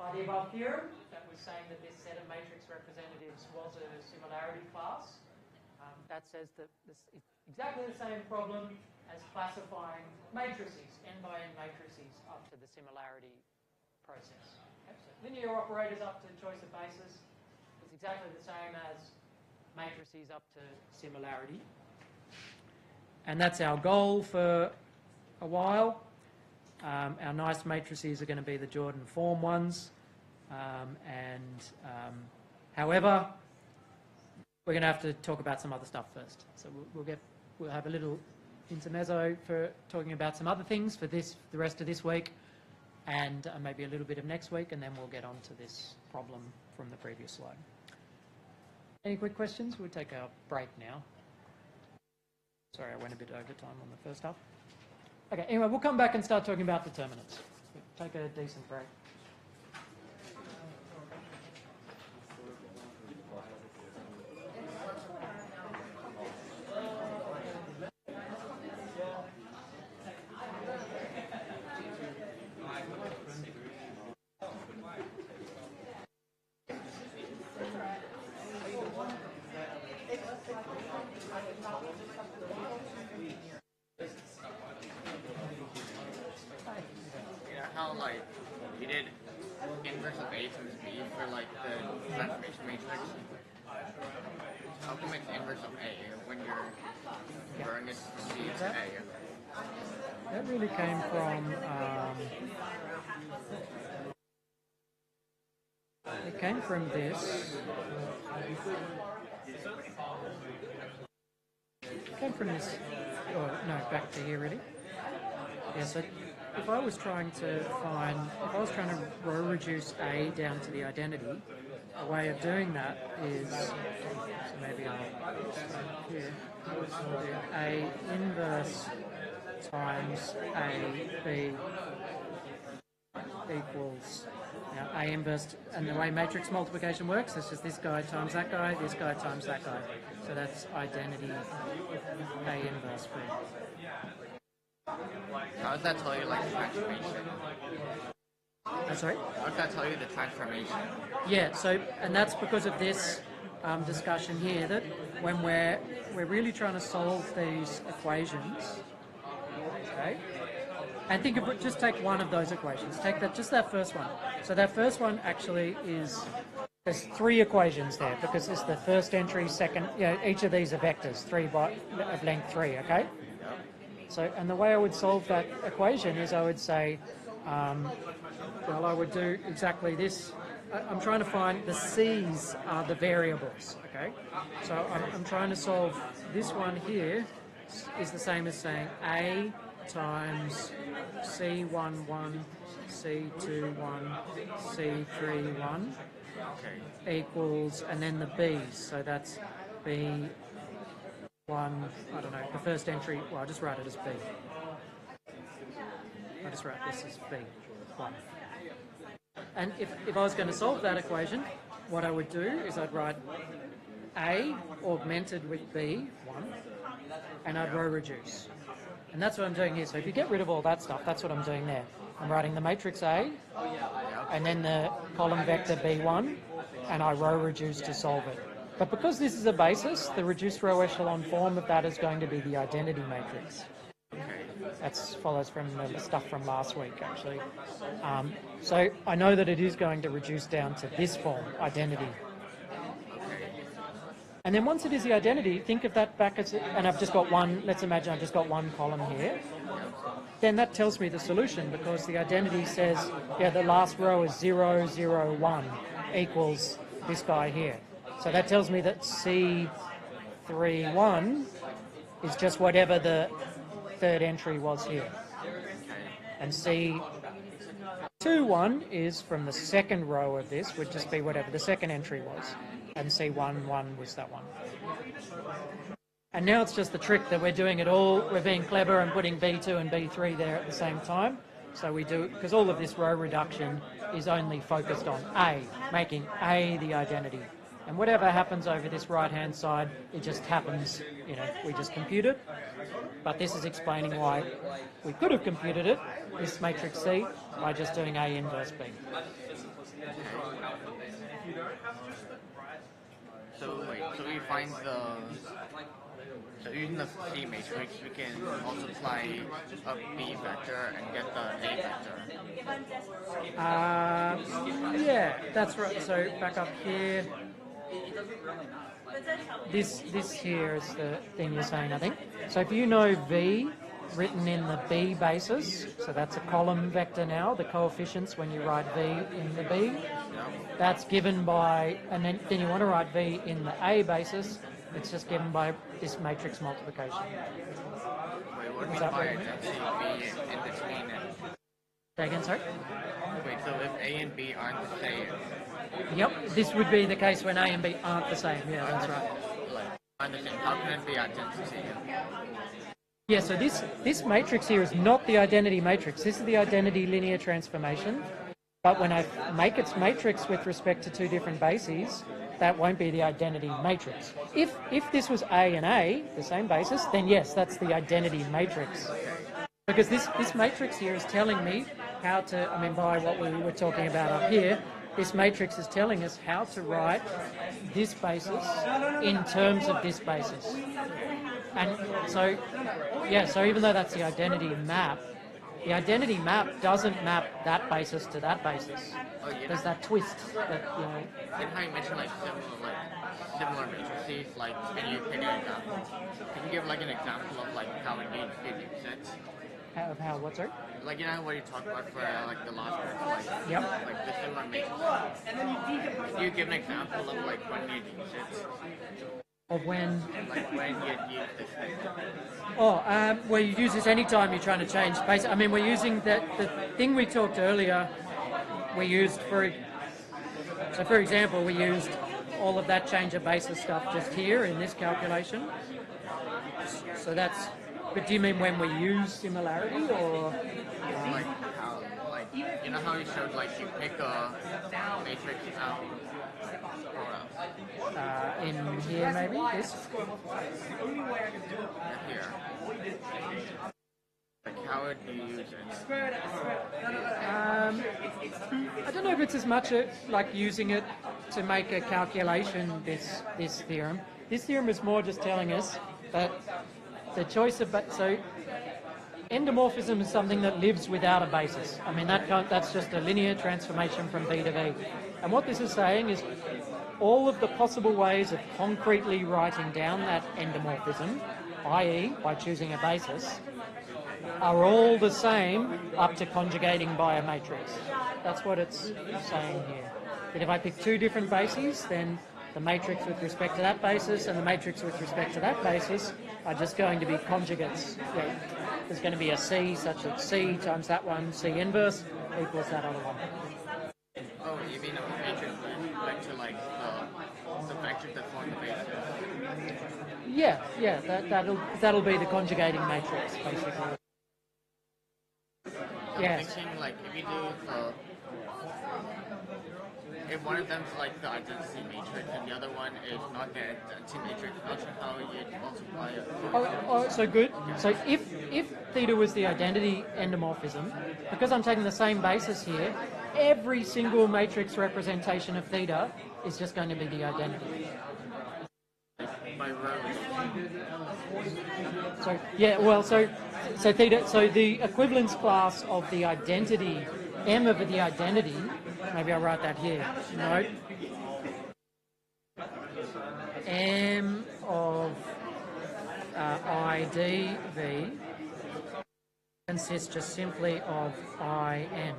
by the above theorem, that was saying that this set of matrix representatives was a similarity class. That says that it's exactly the same problem as classifying matrices, n by n matrices, up to the similarity process. Okay, so linear operators up to choice of basis is exactly the same as matrices up to similarity. And that's our goal for a while. Our nice matrices are going to be the Jordan form ones. However, we're going to have to talk about some other stuff first. So we'll have a little intermezzo for talking about some other things for the rest of this week, and maybe a little bit of next week, and then we'll get on to this problem from the previous slide. Any quick questions? We'll take our break now. Sorry, I went a bit over time on the first half. Okay, anyway, we'll come back and start talking about determinants. Take a decent break. Like you did inverse of A times B for like the transformation matrix. How come it's inverse of A when you're converting it from B to A? That really came from it came from this. It came from this. Oh no, back to here really. Yeah, so if I was trying to row reduce A down to the identity, a way of doing that is, so maybe I'll here, do A inverse times A B equals, now A inverse, and the way matrix multiplication works, it's just this guy times that guy, this guy times that guy. So that's identity A inverse for me. How does that tell you like the transformation? I'm sorry? How does that tell you the transformation? Yeah, so, and that's because of this discussion here, that when we're really trying to solve these equations, okay, and think of it, just take one of those equations, take just that first one. So that first one actually there's 3 equations there, because it's the first entry, second, each of these are vectors, 3 of length 3, okay? So, and the way I would solve that equation is I would say, well, I would do exactly this. I'm trying to find the C's are the variables, okay? So I'm trying to solve this one here is the same as saying A times C11, C21, C31 equals, and then the B's. So that's B1, I don't know, the first entry, well, I'll just write it as B. I'll just write this as B1. And if I was going to solve that equation, what I would do is I'd write A augmented with B1, and I'd row reduce. And that's what I'm doing here. So if you get rid of all that stuff, that's what I'm doing there. I'm writing the matrix A, and then the column vector B1, and I row reduce to solve it. But because this is a basis, the reduced row echelon form of that is going to be the identity matrix. That follows from the stuff from last week, actually. So I know that it is going to reduce down to this form, identity. And then once it is the identity, think of that back as, and I've just got one, let's imagine I've just got one column here. Then that tells me the solution because the identity says, yeah, the last row is 0, 0, 1 equals this guy here. So that tells me that C31 is just whatever the third entry was here. And C21 is from the second row of this, would just be whatever the second entry was. And C11 was that one. And now it's just the trick that we're doing it all, we're being clever and putting B2 and B3 there at the same time. So we do, because all of this row reduction is only focused on A, making A the identity. And whatever happens over this right-hand side, it just happens, you know, we just compute it. But this is explaining why we could have computed it, this matrix C, by just doing A inverse B. So wait, so we find so using the C matrix, we can multiply a B vector and get the A vector. Yeah, that's right. So back up here. This here is the thing you're saying, I think. So if you know V written in the B basis, so that's a column vector now, the coefficients when you write V in the B, that's given by, and then you want to write V in the A basis, it's just given by this matrix multiplication. Wait, what do you mean by identity B in between it? Say again, sorry? Wait, so if A and B aren't the same? Yep, this would be the case when A and B aren't the same, yeah, that's right. Like, aren't the same, how can it be identity? Yeah, so this matrix here is not the identity matrix. This is the identity linear transformation. But when I make its matrix with respect to two different bases, that won't be the identity matrix. If this was A and A, the same basis, then yes, that's the identity matrix. Because this matrix here is telling me how to, I mean, by what we were talking about up here, this matrix is telling us how to write this basis in terms of this basis. And so, yeah, so even though that's the identity map doesn't map that basis to that basis. Oh, yeah. There's that twist that, you know. And how you mentioned like similar matrices, like can you pick an example? Can you give like an example of like how it needs to be set? Of how, what, sorry? Like, you know what you talked about for like the last part, like, Yep. like the similar matrices. Can you give an example of like when you use it? Of when? Like when you'd use this thing? Oh, well, you use this anytime you're trying to change base. I mean, we're using the thing we talked earlier, we used for example, we used all of that change of basis stuff just here in this calculation. So that's, but do you mean when we use similarity or? Like how, like, you know how you showed like you pick a matrix out In here maybe, this? here. Like how would you use it? I don't know if it's as much like using it to make a calculation, this theorem. This theorem is more just telling us that the choice of, so endomorphism is something that lives without a basis. I mean, that's just a linear transformation from B to V. And what this is saying is all of the possible ways of concretely writing down that endomorphism, i.e. by choosing a basis, are all the same up to conjugating by a matrix. That's what it's saying here. That if I pick two different bases, then the matrix with respect to that basis and the matrix with respect to that basis are just going to be conjugates. Yeah. There's going to be a C such that C times that one, C inverse, equals that other one. Oh, you mean a matrix vector like the vector that form the basis? Yeah, that'll be the conjugating matrix, basically. I'm thinking like if you do if one of them's like the identity matrix and the other one is not the identity matrix, I'm not sure how you'd multiply it. Oh, so good. So if theta was the identity endomorphism, because I'm taking the same basis here, every single matrix representation of theta is just going to be the identity. By rows. So yeah, well, so theta. So the equivalence class of the identity, M of the identity. Maybe I'll write that here. No. M of IDV consists just simply of IN.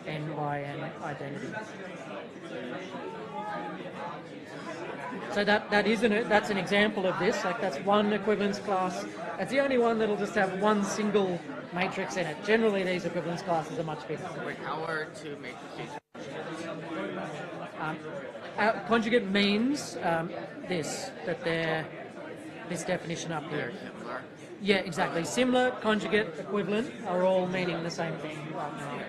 N by N identity. So that's an example of this. Like that's one equivalence class. It's the only one that'll just have one single matrix in it. Generally, these equivalence classes are much bigger. Wait, how are two matrices? Conjugate means that they're this definition up here. They're similar. Yeah, exactly. Similar, conjugate, equivalent are all meaning the same thing right now.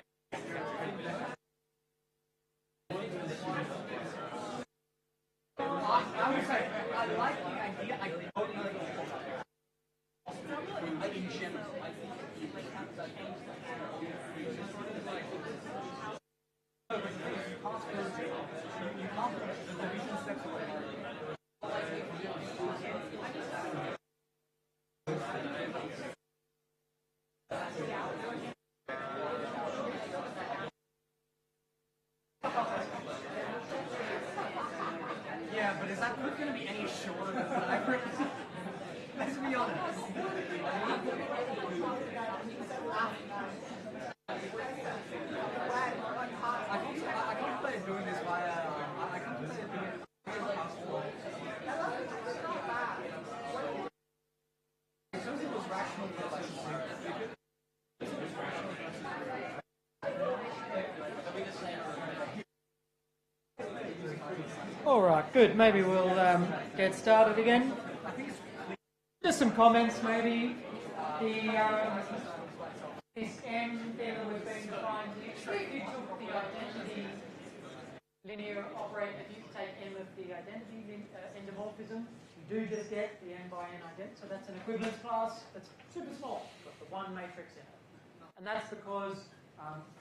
I would say I like the idea. I don't know. In general, I yeah, but is that going to be any shorter than what I've written? Let's be honest. I contemplated doing this via. I contemplated doing it. As soon as it was rational, All right, good. Maybe we'll get started again. Just some comments, maybe. This M thing was being defined. If you took the identity linear operator, if you take M of the identity endomorphism, you do just get the N by N identity. So that's an equivalence class that's super small, got the one matrix in it. And that's because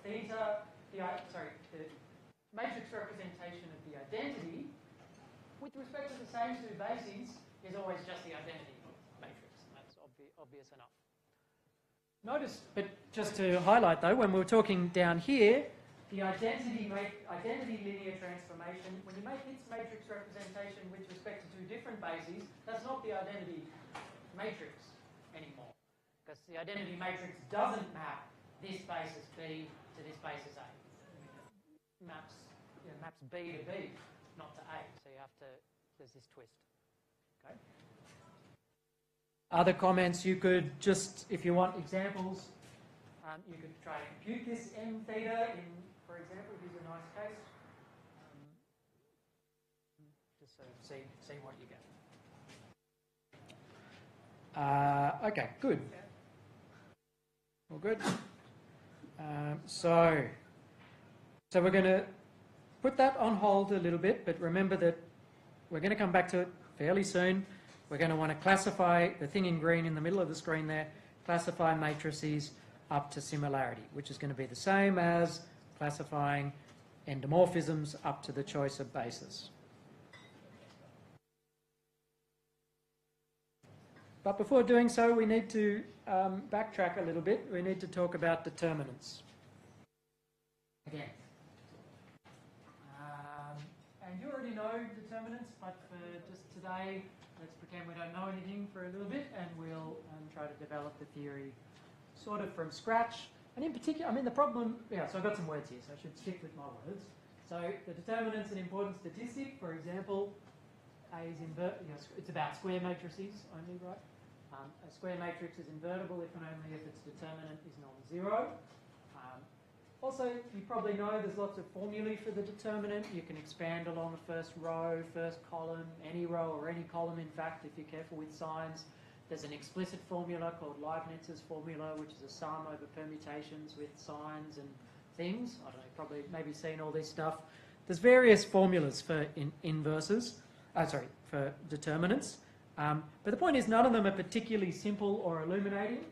theta, the matrix representation of the identity with respect to the same two bases is always just the identity matrix. And that's obvious enough. Notice, but just to highlight though, when we were talking down here, the identity linear transformation, when you make its matrix representation with respect to two different bases, that's not the identity matrix anymore. Because the identity matrix doesn't map this basis B to this basis A. Maps B to B, not to A. So you have to, there's this twist. Okay. Other comments, you could just, if you want examples, you could try to compute this M theta in, for example, here's a nice case. Just sort of see what you get. Okay, good. All good. So we're going to put that on hold a little bit, but remember that we're going to come back to it fairly soon. We're going to want to classify the thing in green in the middle of the screen there, classify matrices up to similarity, which is going to be the same as classifying endomorphisms up to the choice of basis. But before doing so, we need to backtrack a little bit. We need to talk about determinants. Again. And you already know determinants, but for just today, let's pretend we don't know anything for a little bit, and we'll try to develop the theory sort of from scratch. And in particular, I mean, the problem, so I've got some words here, so I should stick with my words. So the determinant's an important statistic. For example, A is it's about square matrices only, right? A square matrix is invertible if and only if its determinant is non-zero. Also, you probably know there's lots of formulae for the determinant. You can expand along the first row, first column, any row or any column, in fact, if you're careful with signs. There's an explicit formula called Leibniz's formula, which is a sum over permutations with signs and things. I don't know, you've probably maybe seen all this stuff. There's various formulas for for determinants. But the point is none of them are particularly simple or illuminating.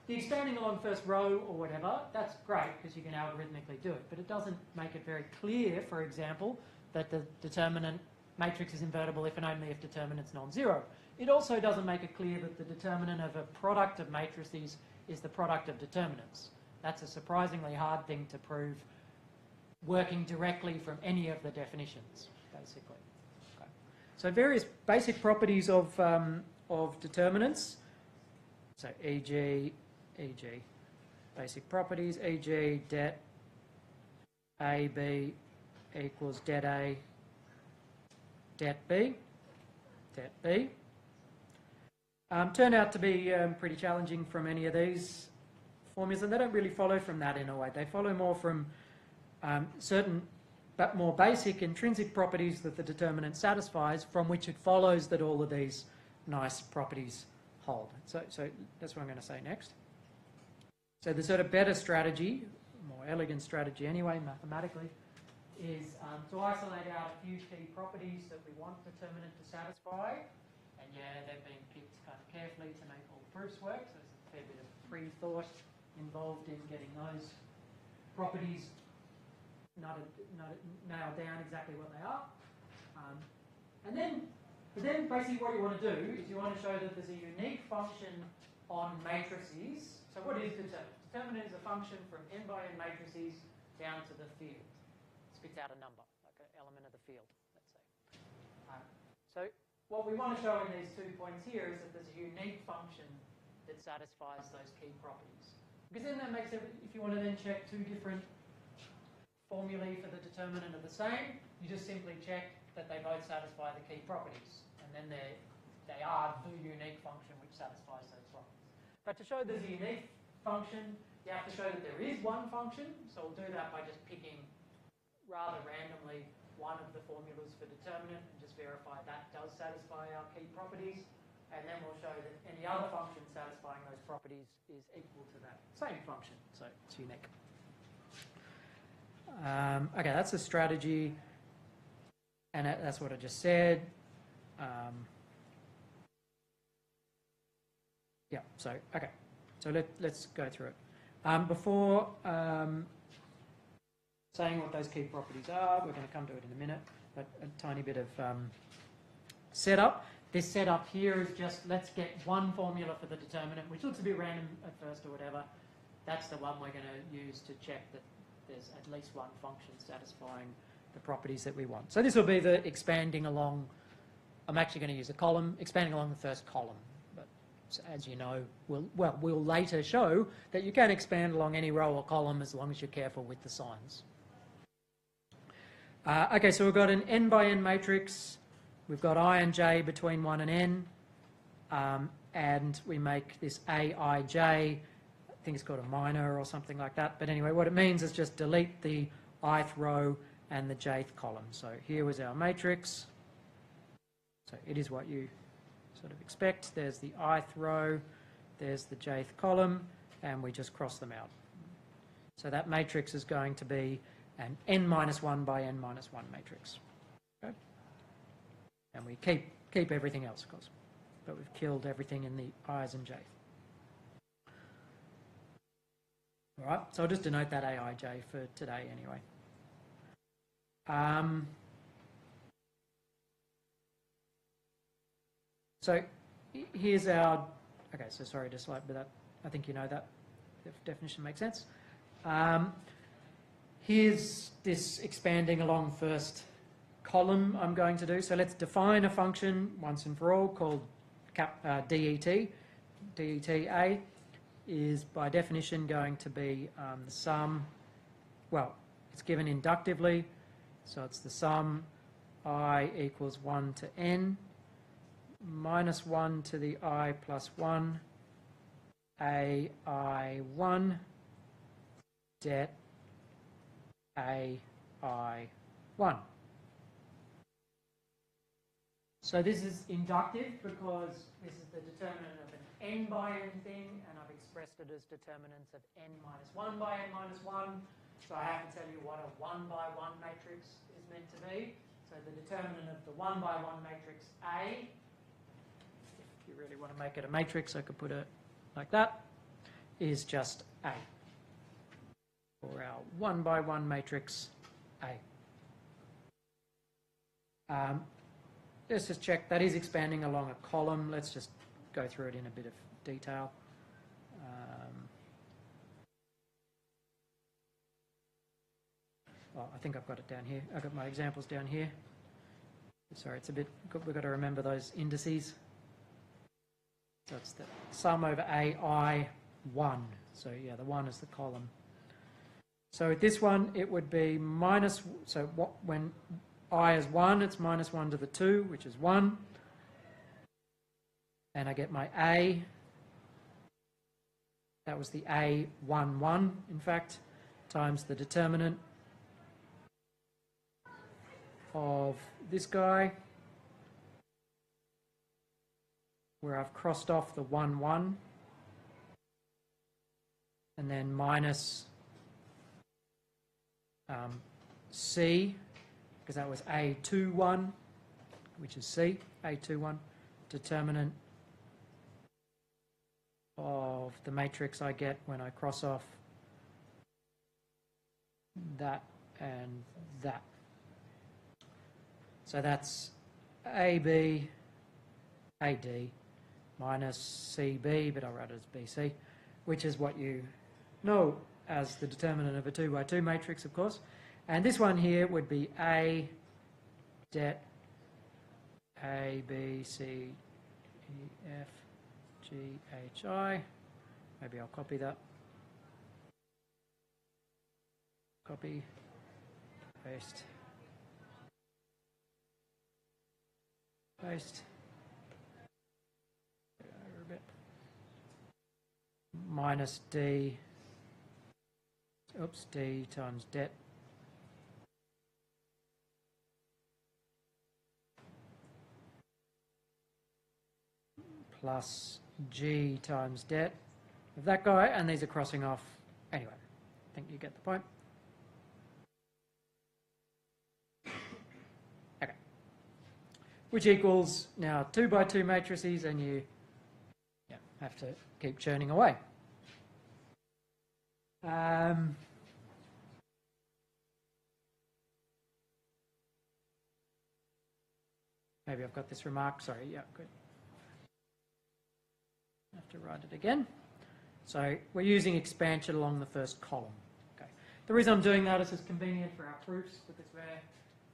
The expanding along first row or whatever, that's great because you can algorithmically do it, but it doesn't make it very clear, for example, that the determinant matrix is invertible if and only if determinant's non-zero. It also doesn't make it clear that the determinant of a product of matrices is the product of determinants. That's a surprisingly hard thing to prove working directly from any of the definitions, basically. So various basic properties of determinants. So e.g., basic properties, e.g. det AB equals det A, det B, det B. Turned out to be pretty challenging from any of these formulas, and they don't really follow from that in a way. They follow more from certain but more basic intrinsic properties that the determinant satisfies, from which it follows that all of these nice properties hold. So that's what I'm going to say next. So the sort of better strategy, more elegant strategy anyway, mathematically, is to isolate out a few key properties that we want the determinant to satisfy. And yeah, they've been picked kind of carefully to make all the proofs work, so there's a fair bit of pre-thought involved in getting those properties nailed down exactly what they are. But then basically what you want to do is you want to show that there's a unique function on matrices. So what is determinant? Determinant is a function from n by n matrices down to the field. It spits out a number, like an element of the field, let's say. So what we want to show in these 2 points here is that there's a unique function that satisfies those key properties. Because then that makes it, if you want to then check two different formulae for the determinant are the same, you just simply check that they both satisfy the key properties. And then they are the unique function which satisfies those properties. But to show there's a unique function, you have to show that there is one function. So we'll do that by just picking rather randomly one of the formulas for determinant and just verify that does satisfy our key properties. And then we'll show that any other function satisfying those properties is equal to that same function. So it's unique. Okay, that's the strategy, and that's what I just said. Yeah, so, okay. So let's go through it. Before saying what those key properties are, we're going to come to it in a minute, but a tiny bit of setup. This setup here is just, let's get one formula for the determinant, which looks a bit random at first or whatever. That's the one we're going to use to check that there's at least one function satisfying the properties that we want. So this will be the expanding along, I'm actually going to use a column, expanding along the first column. But as you know, we'll later show that you can expand along any row or column as long as you're careful with the signs. Okay, so we've got an n by n matrix. We've got I and j between 1 and n. And we make this aij, I think it's called a minor or something like that. But anyway, what it means is just delete the ith row and the jth column. So here was our matrix. So it is what you sort of expect. There's the ith row, there's the jth column, and we just cross them out. So that matrix is going to be an n minus 1 by n minus 1 matrix. Okay? And we keep everything else, of course. But we've killed everything in the i's and j's. All right, so I'll just denote that aij for today anyway. So here's our, okay, so sorry to slide, but that, I think you know that definition makes sense. Here's this expanding along first column I'm going to do. So let's define a function once and for all called det. Det is by definition going to be the sum, well, it's given inductively, so it's the sum I equals 1 to n minus 1 to the I plus 1 ai1 det ai1. So this is inductive because this is the determinant of an n by n thing, and I've expressed it as determinants of n minus 1 by n minus 1. So I have to tell you what a 1 by 1 matrix is meant to be. So the determinant of the 1 by 1 matrix A, if you really want to make it a matrix, I could put it like that, is just A. For our 1 by 1 matrix A. Let's just check, that is expanding along a column. Let's just go through it in a bit of detail. Well, I think I've got it down here. I've got my examples down here. Sorry, it's a bit, we've got to remember those indices. So it's the sum over AI 1. So yeah, the 1 is the column. So with this one, it would be minus, so what, when I is 1, it's minus 1 to the 2, which is 1. And I get my A. That was the A11, in fact, times the determinant of this guy, where I've crossed off the 1, 1, and then minus C, because that was A21, which is C, A21, determinant of the matrix I get when I cross off that and that. So that's AB, AD, minus CB, but I'll write it as BC, which is what you know as the determinant of a 2 by 2 matrix, of course. And this one here would be A, det, A, B, C, E, F, G, H, I. Maybe I'll copy that. Copy, paste, paste. Over a bit. Minus D, oops, D times det. Plus G times det of that guy, and these are crossing off anyway. I think you get the point. Okay. Which equals now 2 by 2 matrices, and you have to keep churning away. Maybe I've got this remark. Sorry, yeah, good. I have to write it again. So we're using expansion along the first column. Okay. The reason I'm doing that is it's convenient for our proofs, because where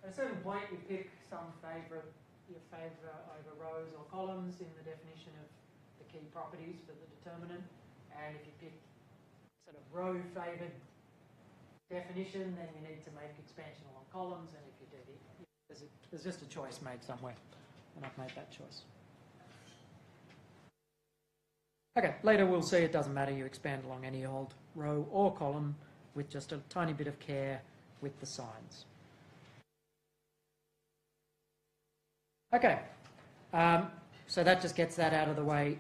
at a certain point you pick some favour over rows or columns in the definition of the key properties for the determinant, and if you pick sort of row favoured definition, then you need to make expansion along columns, and if you do there's just a choice made somewhere, and I've made that choice. Okay, later we'll see it doesn't matter, you expand along any old row or column with just a tiny bit of care with the signs. Okay, so that just gets that out of the way,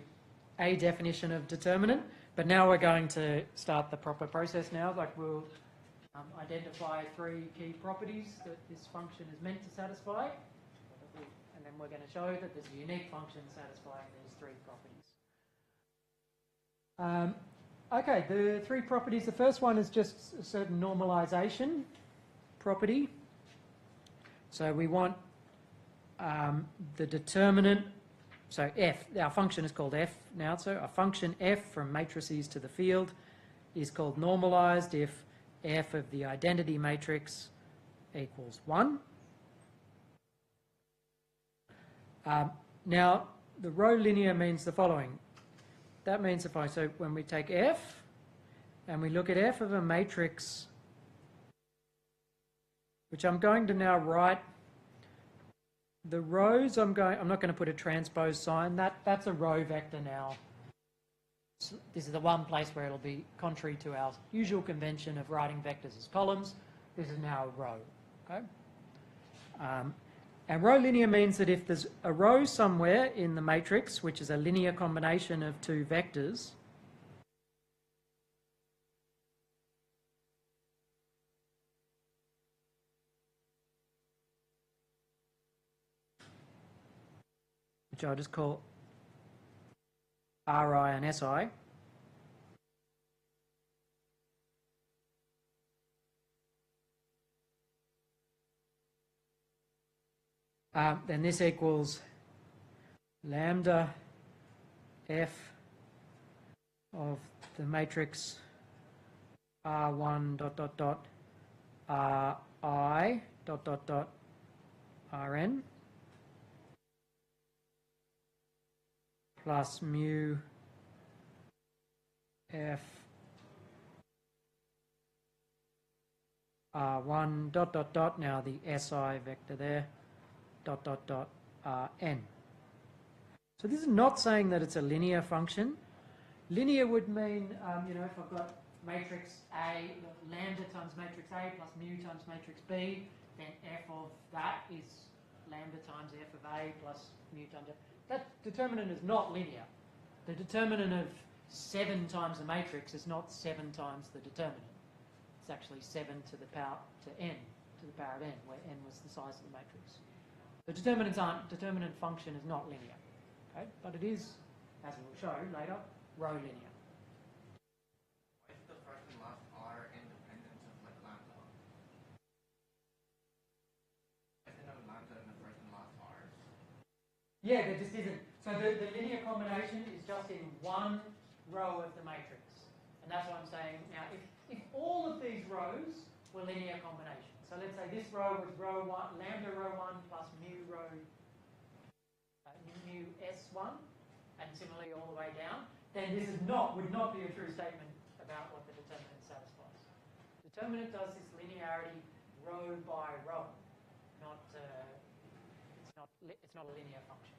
a definition of determinant, but now we're going to start the proper process now. Like we'll identify 3 key properties that this function is meant to satisfy, and then we're going to show that there's a unique function satisfying these 3 properties. Okay, the 3 properties, the first one is just a certain normalization property. So we want the determinant, so f, our function is called f now, so a function f from matrices to the field is called normalized if f of the identity matrix equals 1. Now, the row linear means the following. That means so when we take f and we look at f of a matrix, which I'm going to now write, the rows I'm not going to put a transpose sign, that's a row vector now. So this is the one place where it'll be contrary to our usual convention of writing vectors as columns. This is now a row, okay? And row linear means that if there's a row somewhere in the matrix, which is a linear combination of 2 vectors, which I'll just call Ri and Si, then this equals lambda f of the matrix R1 dot dot dot Ri dot dot dot Rn plus mu f R1 dot dot dot, now the SI vector there, dot dot dot Rn. So this is not saying that it's a linear function. Linear would mean, if I've got matrix A, lambda times matrix A plus mu times matrix B, then f of that is lambda times f of A plus mu times f. That determinant is not linear. The determinant of 7 times the matrix is not 7 times the determinant. It's actually 7 to the power to n, to the power of n, where n was the size of the matrix. The determinant function is not linear, okay? But it is, as we'll show later, row linear. Is the first and last are independent of like lambda? Isn't there lambda in the first and last r's? Yeah, there just isn't. So the linear combination is just in one row of the matrix. And that's what I'm saying. Now, if all of these rows were linear combinations, so let's say this row was row 1, lambda row 1 plus mu row mu s1, and similarly all the way down, then this would not be a true statement about what the determinant satisfies. Determinant does this linearity row by row, it's not a linear function.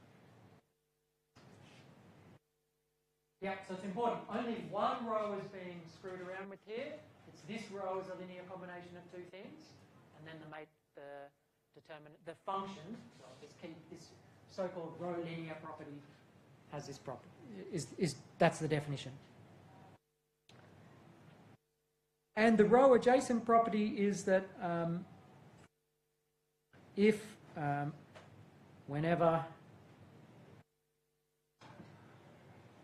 Yeah, so it's important. Only one row is being screwed around with here. It's this row is a linear combination of two things, and then the determinant, the function, well, this so-called row linear property has this property. That's the definition. And the row adjacent property is that whenever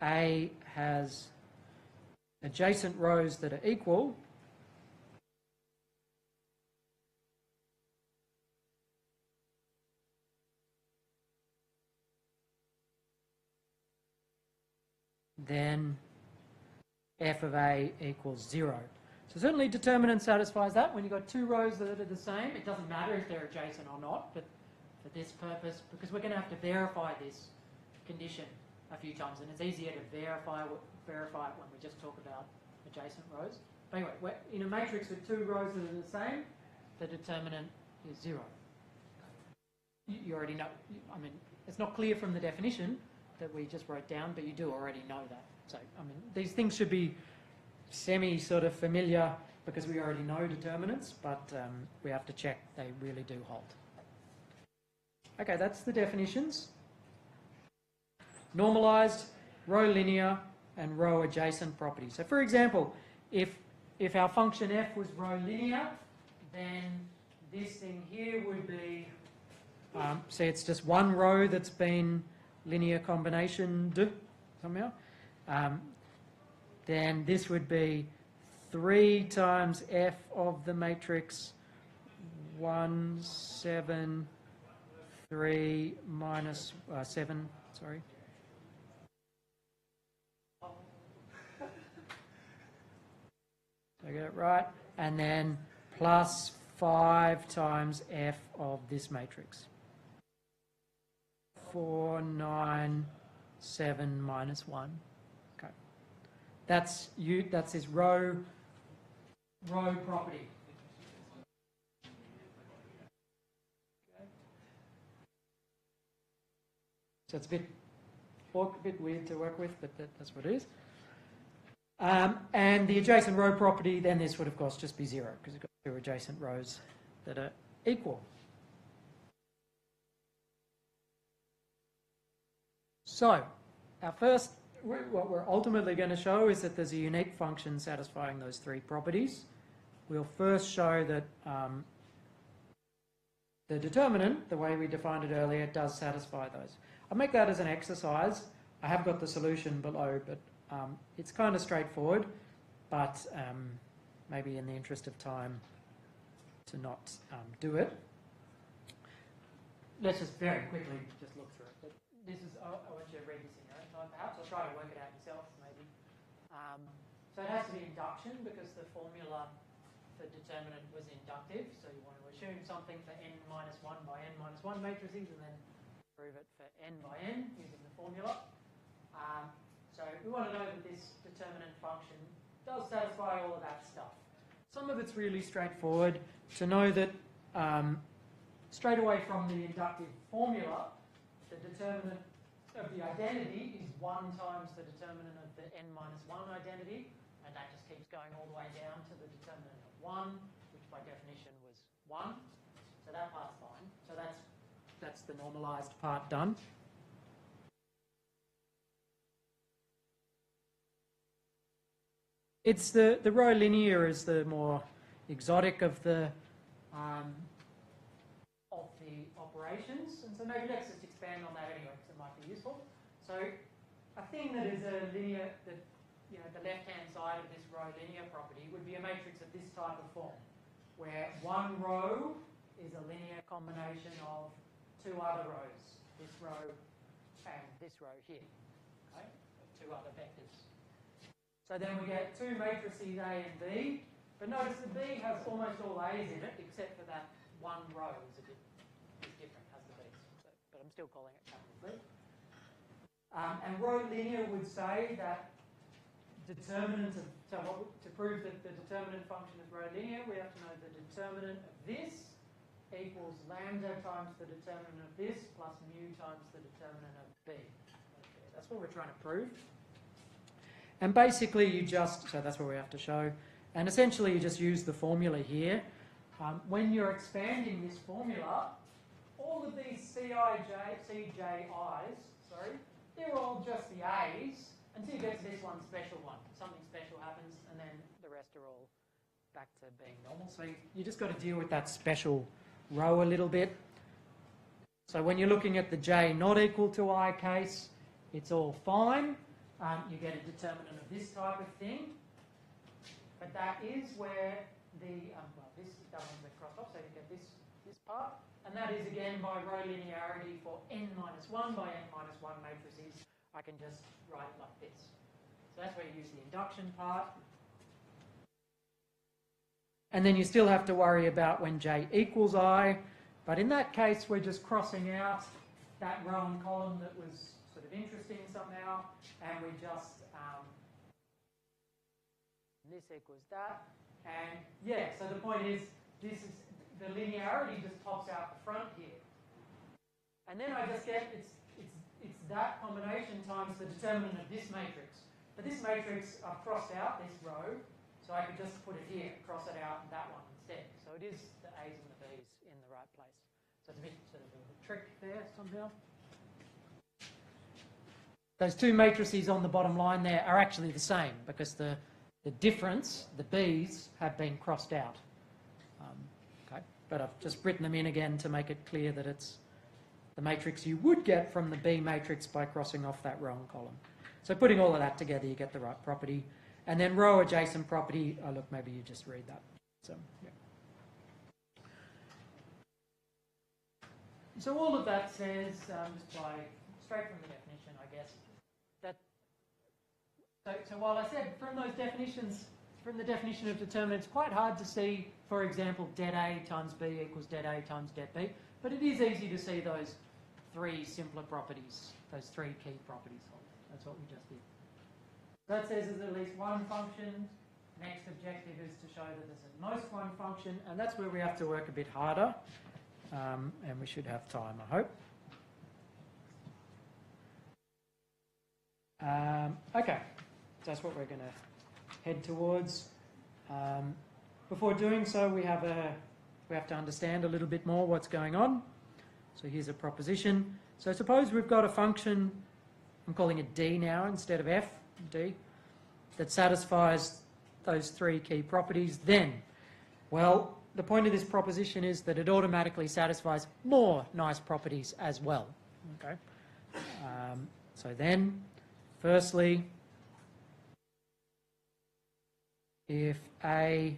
A has adjacent rows that are equal, then f of A equals 0. So certainly determinant satisfies that. When you've got two rows that are the same, it doesn't matter if they're adjacent or not, but for this purpose, because we're going to have to verify this condition a few times, and it's easier to verify it when we just talk about adjacent rows. But anyway, in a matrix with two rows that are the same, the determinant is 0. You already know. I mean, it's not clear from the definition that we just wrote down, but you do already know that. So, I mean, these things should be sort of familiar because we already know determinants, but we have to check they really do hold. Okay, that's the definitions. Normalized, row linear, and row adjacent properties. So for example, if our function f was row linear, then this thing here would be, say it's just one row that's been linear combinationed somehow, then this would be 3 times f of the matrix 1, 7, 3 minus 7, sorry. Did I get it right? And then plus 5 times f of this matrix. 4, 9, 7 minus 1. Okay. That's his row property. Okay. So it's a bit weird to work with, but that's what it is. And the adjacent row property, then this would of course just be 0 because you've got two adjacent rows that are equal. So, what we're ultimately going to show is that there's a unique function satisfying those three properties. We'll first show that the determinant, the way we defined it earlier, does satisfy those. I'll make that as an exercise. I have got the solution below, but it's kind of straightforward, but maybe in the interest of time to not do it. Let's just very quickly just look through it. But this is, I want you to read this in your own time perhaps. I'll try to work it out yourself maybe. So it has to be induction because the formula for determinant was inductive. So you want to assume something for n minus 1 by n minus 1 matrices and then prove it for n by n using the formula. So we want to know that this determinant function does satisfy all of that stuff. Some of it's really straightforward. To know that straight away from the inductive formula, the determinant of the identity is 1 times the determinant of the n minus 1 identity, and that just keeps going all the way down to the determinant of 1, which by definition was 1. So that part's fine. So that's the normalised part done. It's the row linear is the more exotic of the operations, and so maybe let's just expand on that anyway because it might be useful. So a thing that is a linear, that the left-hand side of this row linear property would be a matrix of this type of form, where one row is a linear combination of 2 other rows, this row and this row here, okay? 2 other vectors. So then we get 2 matrices A and B, but notice that B has almost all A's in it, except for that one row is different, has the B's. So, but I'm still calling it capital B. And row linear would say that determinant of, to prove that the determinant function is row linear, we have to know the determinant of this equals lambda times the determinant of this plus mu times the determinant of B. Okay, that's what we're trying to prove. And basically you just, so that's what we have to show, and essentially you just use the formula here. When you're expanding this formula, all of these CJI's, they're all just the A's until you get to this one special one. Something special happens and then the rest are all back to being normal. So you just got to deal with that special row a little bit. So when you're looking at the J not equal to I case, it's all fine. You get a determinant of this type of thing. But that is where the, that one's been crossed off, so you get this part. And that is again by row linearity for n minus 1 by n minus 1 matrices. I can just write it like this. So that's where you use the induction part. And then you still have to worry about when J equals I. But in that case, we're just crossing out that row and column that was sort of interesting somehow. And we just, this equals that. And yeah, so the point is, this is, the linearity just pops out the front here. And then I just get, it's that combination times the determinant of this matrix. For this matrix, I've crossed out this row, so I could just put it here, cross it out, and that one instead. So it is the A's and the B's in the right place. So it's a bit sort of a trick there somehow. Those 2 matrices on the bottom line there are actually the same because the difference, the B's, have been crossed out. Okay, but I've just written them in again to make it clear that it's the matrix you would get from the B matrix by crossing off that row and column. So putting all of that together, you get the right property. And then row adjacent property, oh look, maybe you just read that. So, yeah. So all of that says, just by straight from the definition, I guess, that, so while I said from those definitions, from the definition of determinant, it's quite hard to see, for example, det A times B equals det A times det B, but it is easy to see those 3 simpler properties, those 3 key properties. That's what we just did. That says there's at least one function. Next objective is to show that there's at most one function, and that's where we have to work a bit harder, and we should have time, I hope. Okay, so that's what we're going to head towards. Before doing so, we have to understand a little bit more what's going on. So here's a proposition. So suppose we've got a function, I'm calling it D now instead of F, D, that satisfies those 3 key properties. Then, well, the point of this proposition is that it automatically satisfies more nice properties as well. Okay. So then, firstly, if A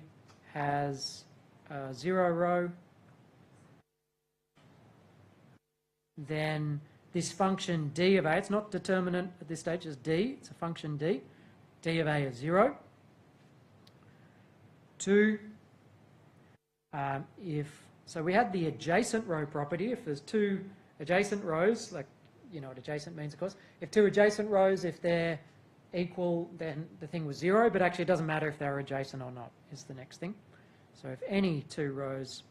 has a 0 row, then this function d of A, it's not determinant at this stage, it's d, it's a function d. D of A is 0. 2, so we had the adjacent row property. If there's 2 adjacent rows, like you know what adjacent means, of course. If two adjacent rows, if they're equal, then the thing was 0, but actually it doesn't matter if they're adjacent or not, is the next thing. So if any two rows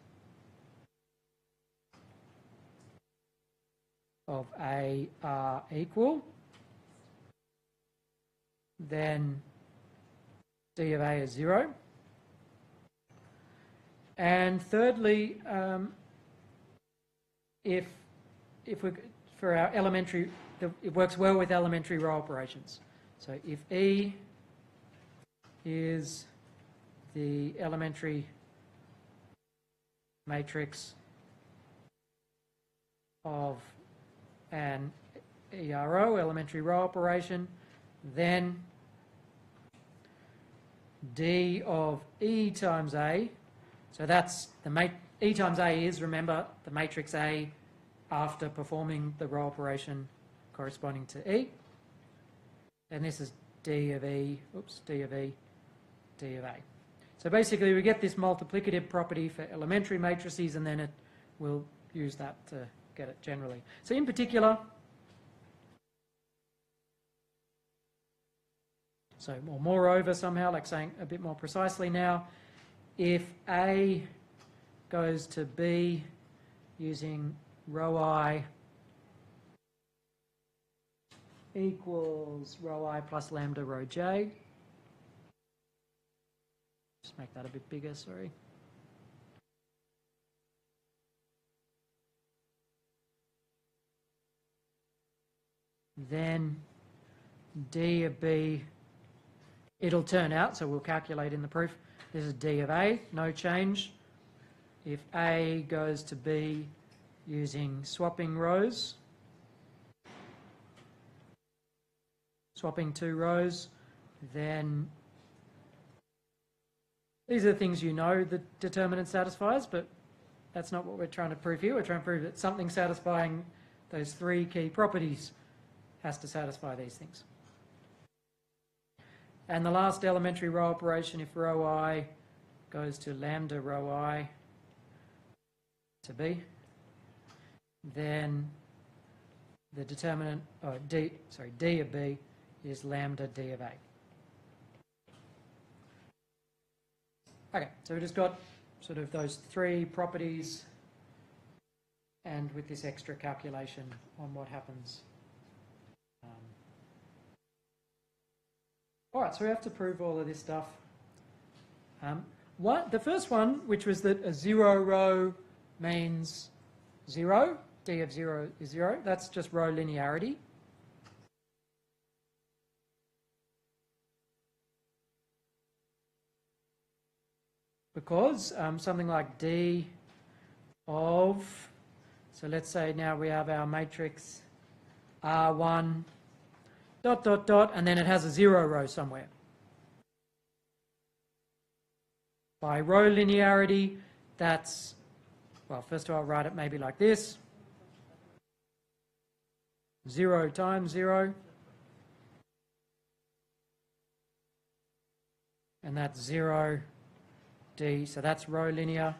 of A are equal, then D of A is 0. And thirdly, if we, for our elementary, it works well with elementary row operations. So if E is the elementary matrix of an ERO, elementary row operation, then D of E times A, so that's the E times A is, remember, the matrix A after performing the row operation corresponding to E. And this is D of E, D of E, D of A. So basically we get this multiplicative property for elementary matrices, and then we'll use that to get it generally. So in particular, so moreover somehow, like saying a bit more precisely now, if A goes to B using row I equals row I plus lambda row J. Just make that a bit bigger, sorry. Then D of B, it'll turn out, so we'll calculate in the proof, this is D of A, no change. If A goes to B using swapping rows, swapping two rows, then these are the things you know the determinant satisfies, but that's not what we're trying to prove here. We're trying to prove that something satisfying those three key properties has to satisfy these things. And the last elementary row operation, if row I goes to lambda row I to B, then the determinant, D of B is lambda D of A. Okay, so we just got sort of those three properties, and with this extra calculation on what happens. All right, so we have to prove all of this stuff. The first one, which was that a 0 row means 0, D of 0 is 0, that's just row linearity. Because something like D of, so let's say now we have our matrix R1 ... and then it has a 0 row somewhere. By row linearity, that's, well, first of all, I'll write it maybe like this. 0 times 0. And that's 0 D, so that's row linear.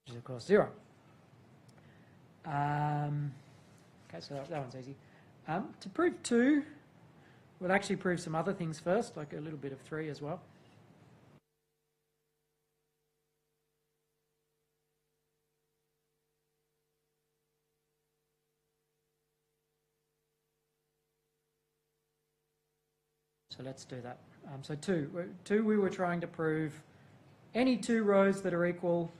Which is of course 0. Okay, so that one's easy. To prove 2, we'll actually prove some other things first, like a little bit of 3 as well. So let's do that. So 2, we were trying to prove any two rows that are equal,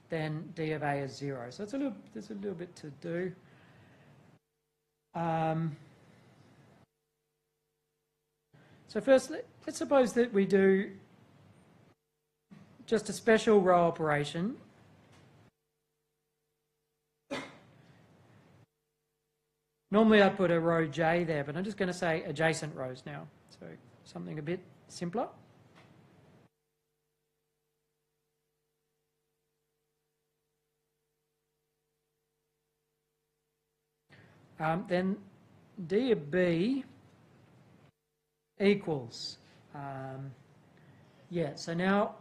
then D of A is 0. So there's a little bit to do. So first, let's suppose that we do just a special row operation. Normally I'd put a row J there, but I'm just going to say adjacent rows now. So something a bit simpler. then d of b equals, yeah, so now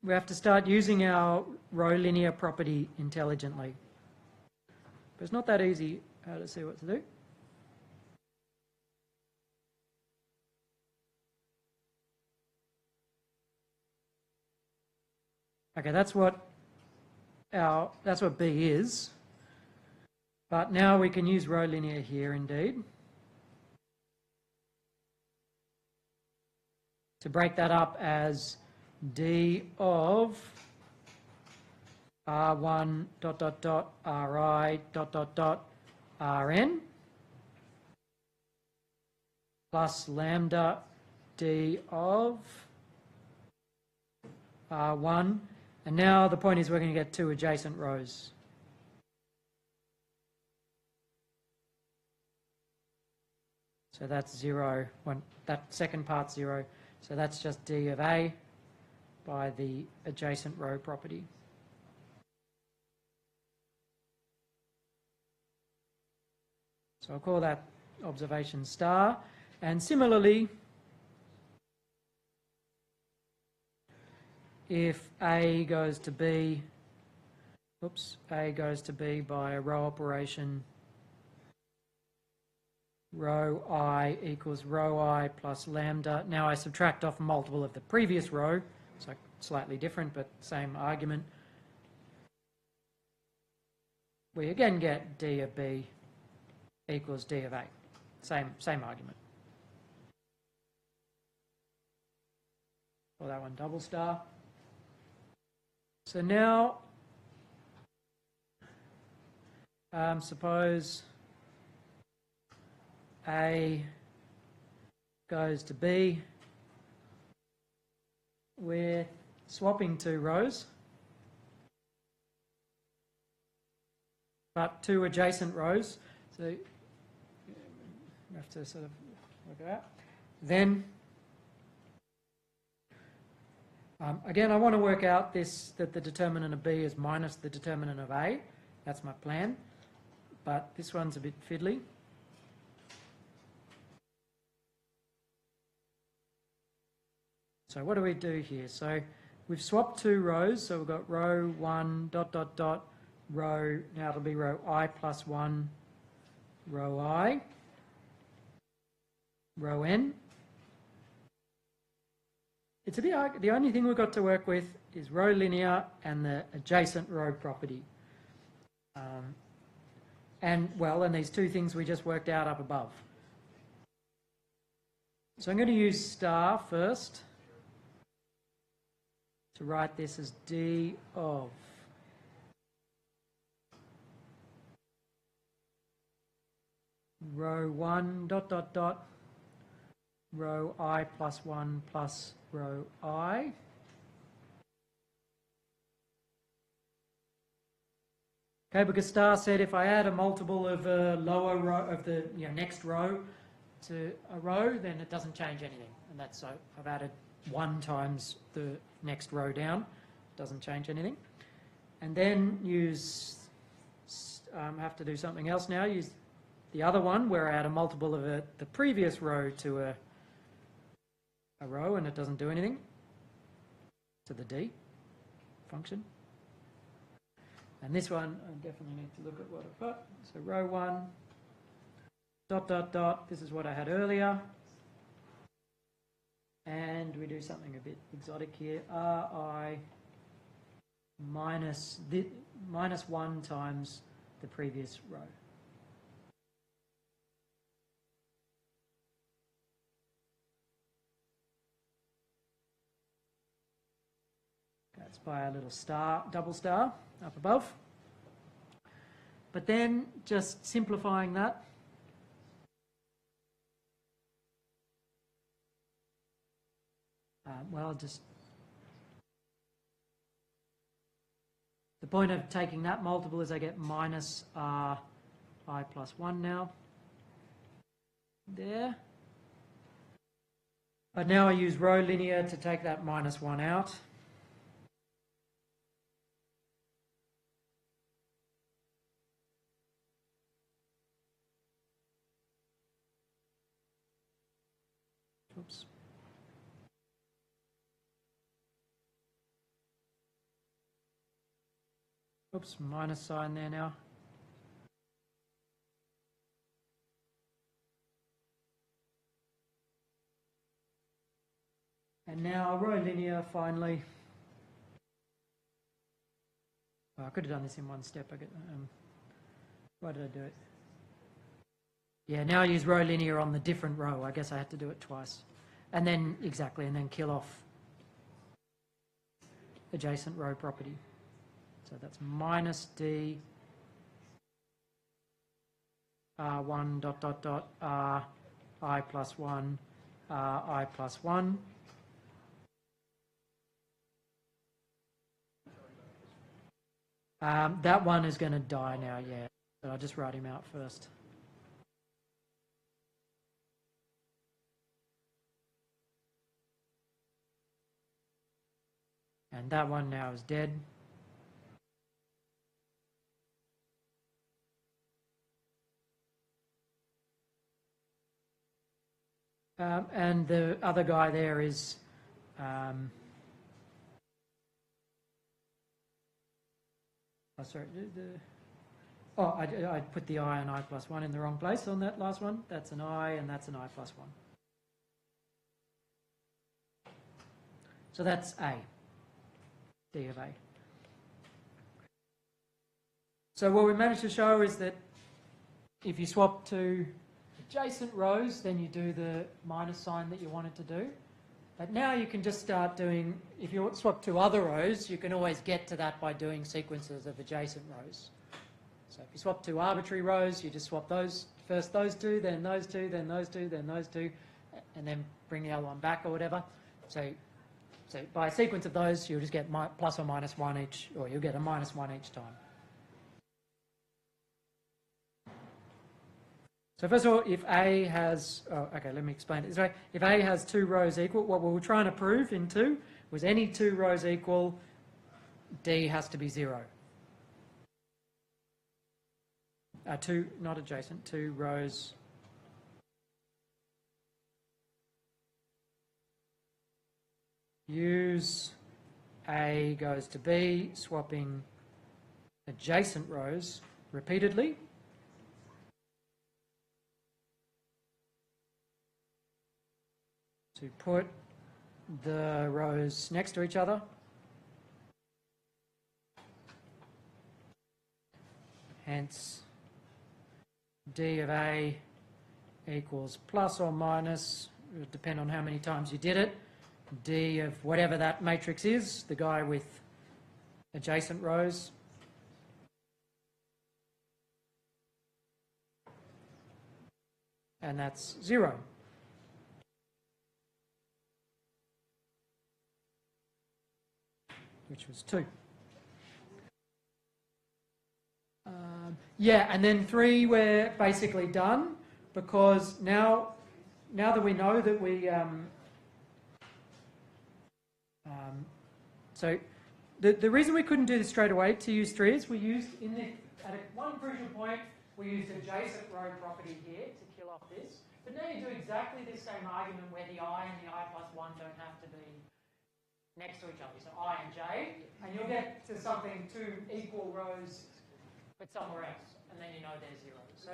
we have to start using our row linear property intelligently. But it's not that easy to see what to do. Okay, that's what B is. But now we can use row linear here indeed. To break that up as D of R1 dot dot dot Ri dot dot dot Rn plus lambda D of R1. And now the point is we're going to get two adjacent rows. So that's 0, that second part's 0. So that's just D of A by the adjacent row property. So I'll call that observation star. And similarly, if A goes to B, A goes to B by a row operation, row I equals row I plus lambda. Now I subtract off a multiple of the previous row, so slightly different but same argument. We again get D of B equals D of A. Same argument. Call that one double star. So now, suppose A goes to B. We're swapping two rows, but two adjacent rows. So you have to sort of work it out. Then, again, I want to work out that the determinant of B is minus the determinant of A. That's my plan. But this one's a bit fiddly. So what do we do here? So we've swapped two rows. So we've got row 1 dot dot dot row. Now it'll be row I plus 1 row I, row N. It's a bit, the only thing we've got to work with is row linear and the adjacent row property. And these two things we just worked out up above. So I'm going to use star first to write this as D of row 1 dot dot dot row I plus 1 plus row I. Okay, because star said if I add a multiple of a lower row of the next row to a row, then it doesn't change anything. And that's so I've added 1 times the next row down. Doesn't change anything. And then have to do something else now. Use the other one where I add a multiple of the previous row to a row, and it doesn't do anything to the D function. And this one, I definitely need to look at what I've got. So row 1, dot, dot, dot. This is what I had earlier. And we do something a bit exotic here. Ri minus 1 times the previous row. That's by a little star, double star up above. But then just simplifying that, the point of taking that multiple is I get minus I plus 1 now. There. But now I use row linear to take that minus 1 out. Oops. Oops, minus sign there now. And now row linear finally. Oh, I could have done this in one step. Why did I do it? Yeah, now I use row linear on the different row. I guess I had to do it twice. And then, exactly, and then kill off adjacent row property. So that's minus D R1 dot dot dot R I plus 1 R I plus 1. That one is going to die now, yeah. So I'll just write him out first. And that one now is dead. And the other guy there is I put the I and I plus 1 in the wrong place on that last one. That's an I and that's an I plus 1. So that's A, D of A. So what we managed to show is that if you swap two adjacent rows, then you do the minus sign that you wanted to do. But now you can just start doing, if you swap two other rows, you can always get to that by doing sequences of adjacent rows. So if you swap two arbitrary rows, you just swap those, first those two, then those two, then those two, then those two, and then bring the other one back or whatever. So by a sequence of those, you'll just get plus or minus 1 each, or you'll get a minus 1 each time. So first of all, if A has, okay, let me explain it this way. If A has two rows equal, what we were trying to prove in 2 was any two rows equal, D has to be 0. Two, not adjacent, two rows. Use A goes to B, swapping adjacent rows repeatedly. To put the rows next to each other. Hence, D of A equals plus or minus, it would depend on how many times you did it, D of whatever that matrix is, the guy with adjacent rows. And that's 0. Which was 2. Yeah, and then 3 we're basically done, because now that we know that we so the reason we couldn't do this straight away to use 3 is we used at one crucial point we used adjacent row property here to kill off this, but now you do exactly the same argument where the I and the I plus 1 don't have to be next to each other, so I and J, and you'll get to something two equal rows but somewhere else, and then you know they're 0. So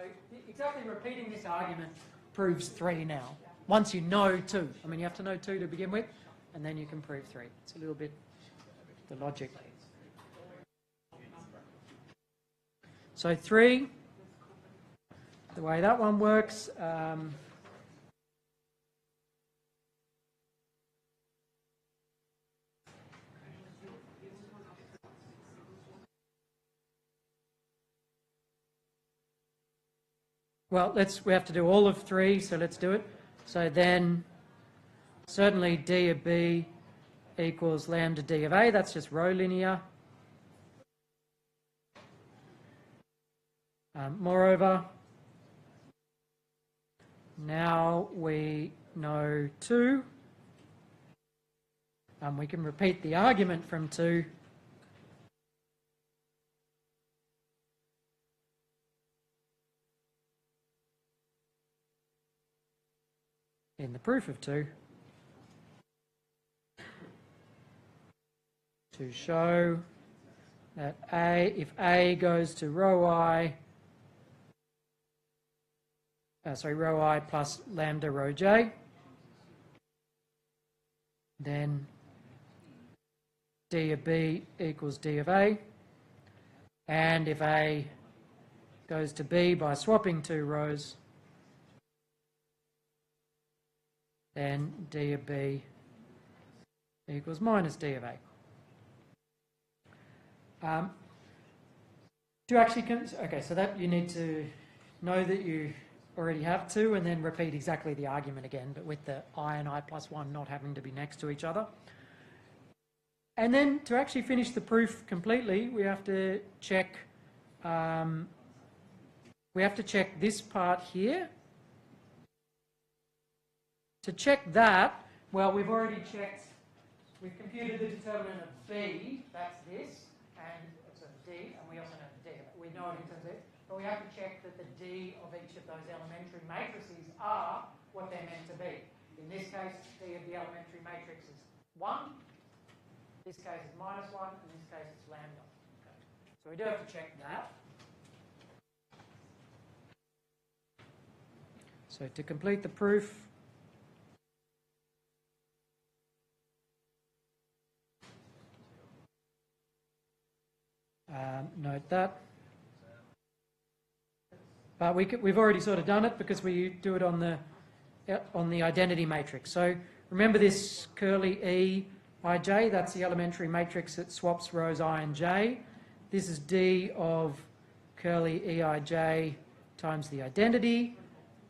exactly repeating this argument proves 3 now. Once you know 2, I mean you have to know 2 to begin with, and then you can prove 3. It's a little bit the logic. So 3, the way that one works, well, we have to do all of 3, so let's do it. So then, certainly D of B equals lambda D of A, that's just row linear. Moreover, now we know 2. We can repeat the argument from 2. in the proof of 2 to show that if A goes to row I plus lambda rho j, then d of B equals d of A, and if A goes to B by swapping 2 rows, then d of B equals minus d of A. Okay, so that you need to know that you already have 2 and then repeat exactly the argument again, but with the I and I plus 1 not having to be next to each other. And then to actually finish the proof completely, we have to check this part here. To check that, well, we've already checked, we've computed the determinant of B, that's this, and it's a D, and we also know the D. We know it in terms of this, but we have to check that the D of each of those elementary matrices are what they're meant to be. In this case, D of the elementary matrix is 1, this case is minus 1, in this case it's lambda. Okay. So we do have to check that. So to complete the proof, note that. But we've already sort of done it because we do it on the identity matrix. So remember this curly E ij, that's the elementary matrix that swaps rows I and j. This is D of curly Eij times the identity,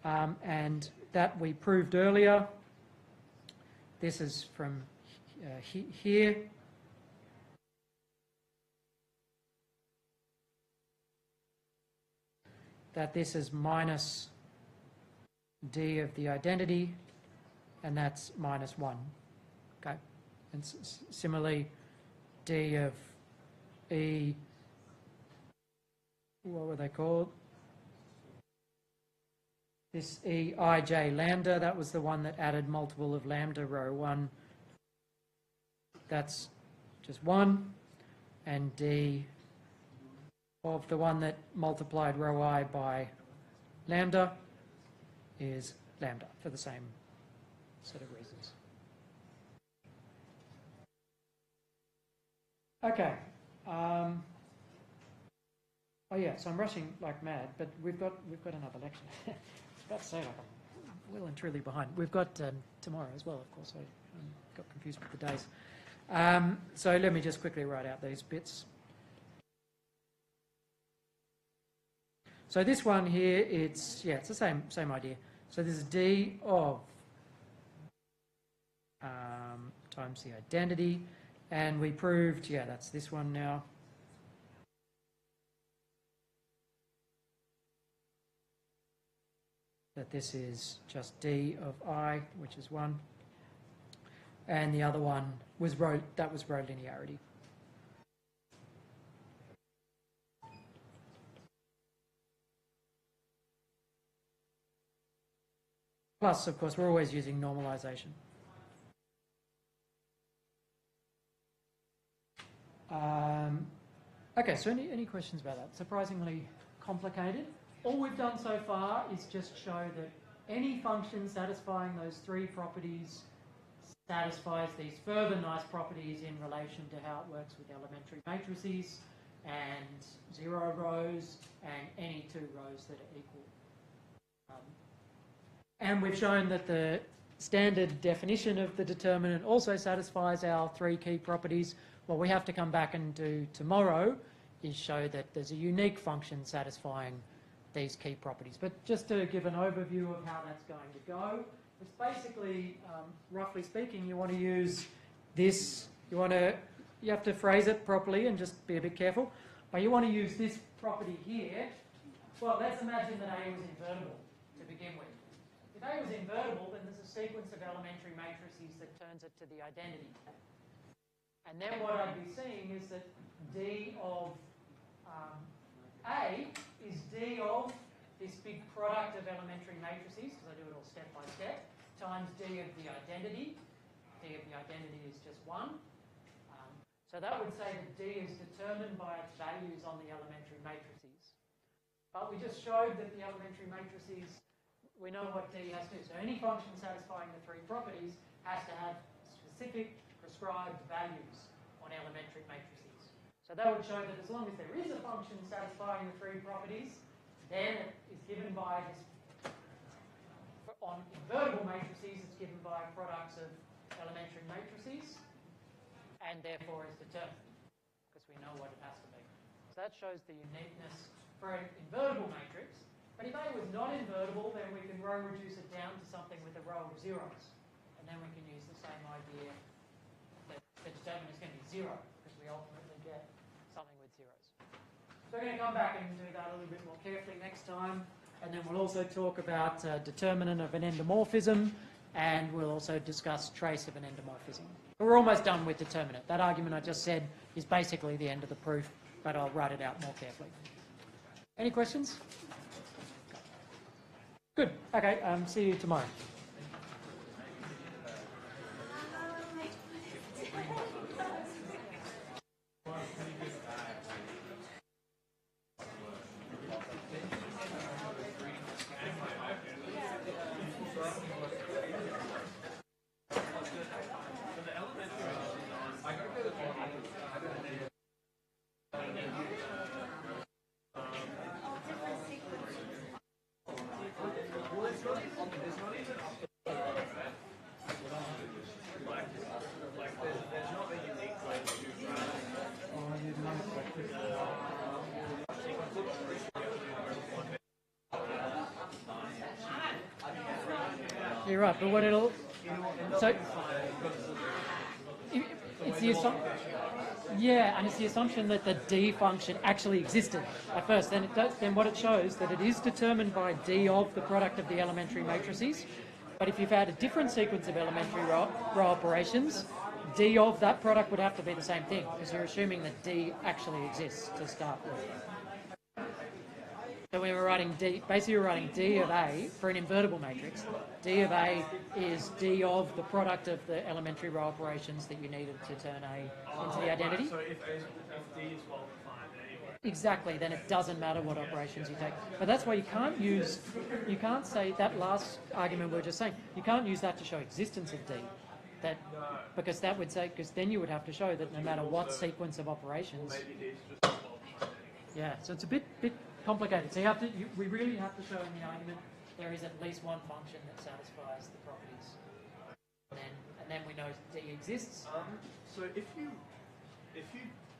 and that we proved earlier. This is from here. That this is minus D of the identity, and that's minus 1. Okay. And similarly, D of E, what were they called? This Eij lambda, that was the one that added multiple of lambda row 1. That's just 1. And D of the one that multiplied row I by lambda is lambda for the same set of reasons. Okay. Oh yeah, so I'm rushing like mad, but we've got another lecture. I was about to say, like, I'm well and truly behind. We've got tomorrow as well, of course. I got confused with the days. So let me just quickly write out these bits. So this one here, it's the same idea. So this is D of times the identity, and we proved, that's this one now. That this is just D of I, which is 1, and the other one was row linearity. Plus, of course, we're always using normalization. Okay, so any questions about that? Surprisingly complicated. All we've done so far is just show that any function satisfying those 3 properties satisfies these further nice properties in relation to how it works with elementary matrices and 0 rows and any 2 rows that are equal. And we've shown that the standard definition of the determinant also satisfies our 3 key properties. What we have to come back and do tomorrow is show that there's a unique function satisfying these key properties. But just to give an overview of how that's going to go, it's basically, roughly speaking, you want to use this, you have to phrase it properly and just be a bit careful, but you want to use this property here. Well, let's imagine that A was invertible to begin with. If A was invertible, then there's a sequence of elementary matrices that turns it to the identity. And then what I'd be seeing is that D of A is D of this big product of elementary matrices, because I do it all step by step, times d of the identity. D of the identity is just 1. So that would say that d is determined by its values on the elementary matrices. But we just showed that the elementary matrices, we know what d has to do. So any function satisfying the 3 properties has to have specific prescribed values on elementary matrices. So that would show that as long as there is a function satisfying the 3 properties, then it is given by this, on invertible matrices, it's given by products of elementary matrices, and therefore is determined, because we know what it has to be. So that shows the uniqueness for an invertible matrix. But if A was not invertible, then we can row reduce it down to something with a row of zeros. And then we can use the same idea that the determinant is going to be 0, because we ultimately get something with zeros. So we're going to come back and do that a little bit more carefully next time. And then we'll also talk about determinant of an endomorphism, and we'll also discuss trace of an endomorphism. We're almost done with determinant. That argument I just said is basically the end of the proof, but I'll write it out more carefully. Any questions? Good. Okay, see you tomorrow. You're right, but what it'll... So, it's the assumption... Yeah, and it's the assumption that the D function actually existed at first. Then, then what it shows that it is determined by D of the product of the elementary matrices. But if you've had a different sequence of elementary row operations, D of that product would have to be the same thing, because you're assuming that D actually exists to start with. So we were writing D, basically we're writing D of A for an invertible matrix. D of A is D of the product of the elementary row operations that you needed to turn A into the identity. So if D is well defined anyway. Exactly, then it doesn't matter what operations you take. But that's why you can't say that last argument we were just saying, you can't use that to show existence of D. Because that would say, because then you would have to show that no matter what sequence of operations. Maybe D is just well defined. Yeah, so it's a bit complicated. So we really have to show in the argument there is at least one function that satisfies the properties, and then we know D exists. So if you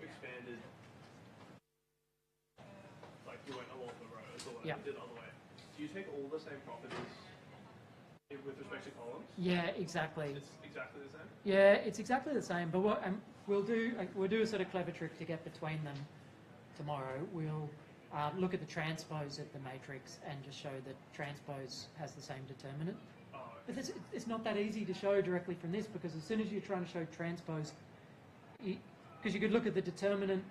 expanded, like you went along the rows or whatever, did the other way, do you take all the same properties with respect to columns? Yeah, exactly. It's exactly the same. Yeah, it's exactly the same. But what we'll do a sort of clever trick to get between them tomorrow. We'll look at the transpose of the matrix and just show that transpose has the same determinant. Oh, But it's not that easy to show directly from this, because as soon as you're trying to show transpose, because you could look at the determinant,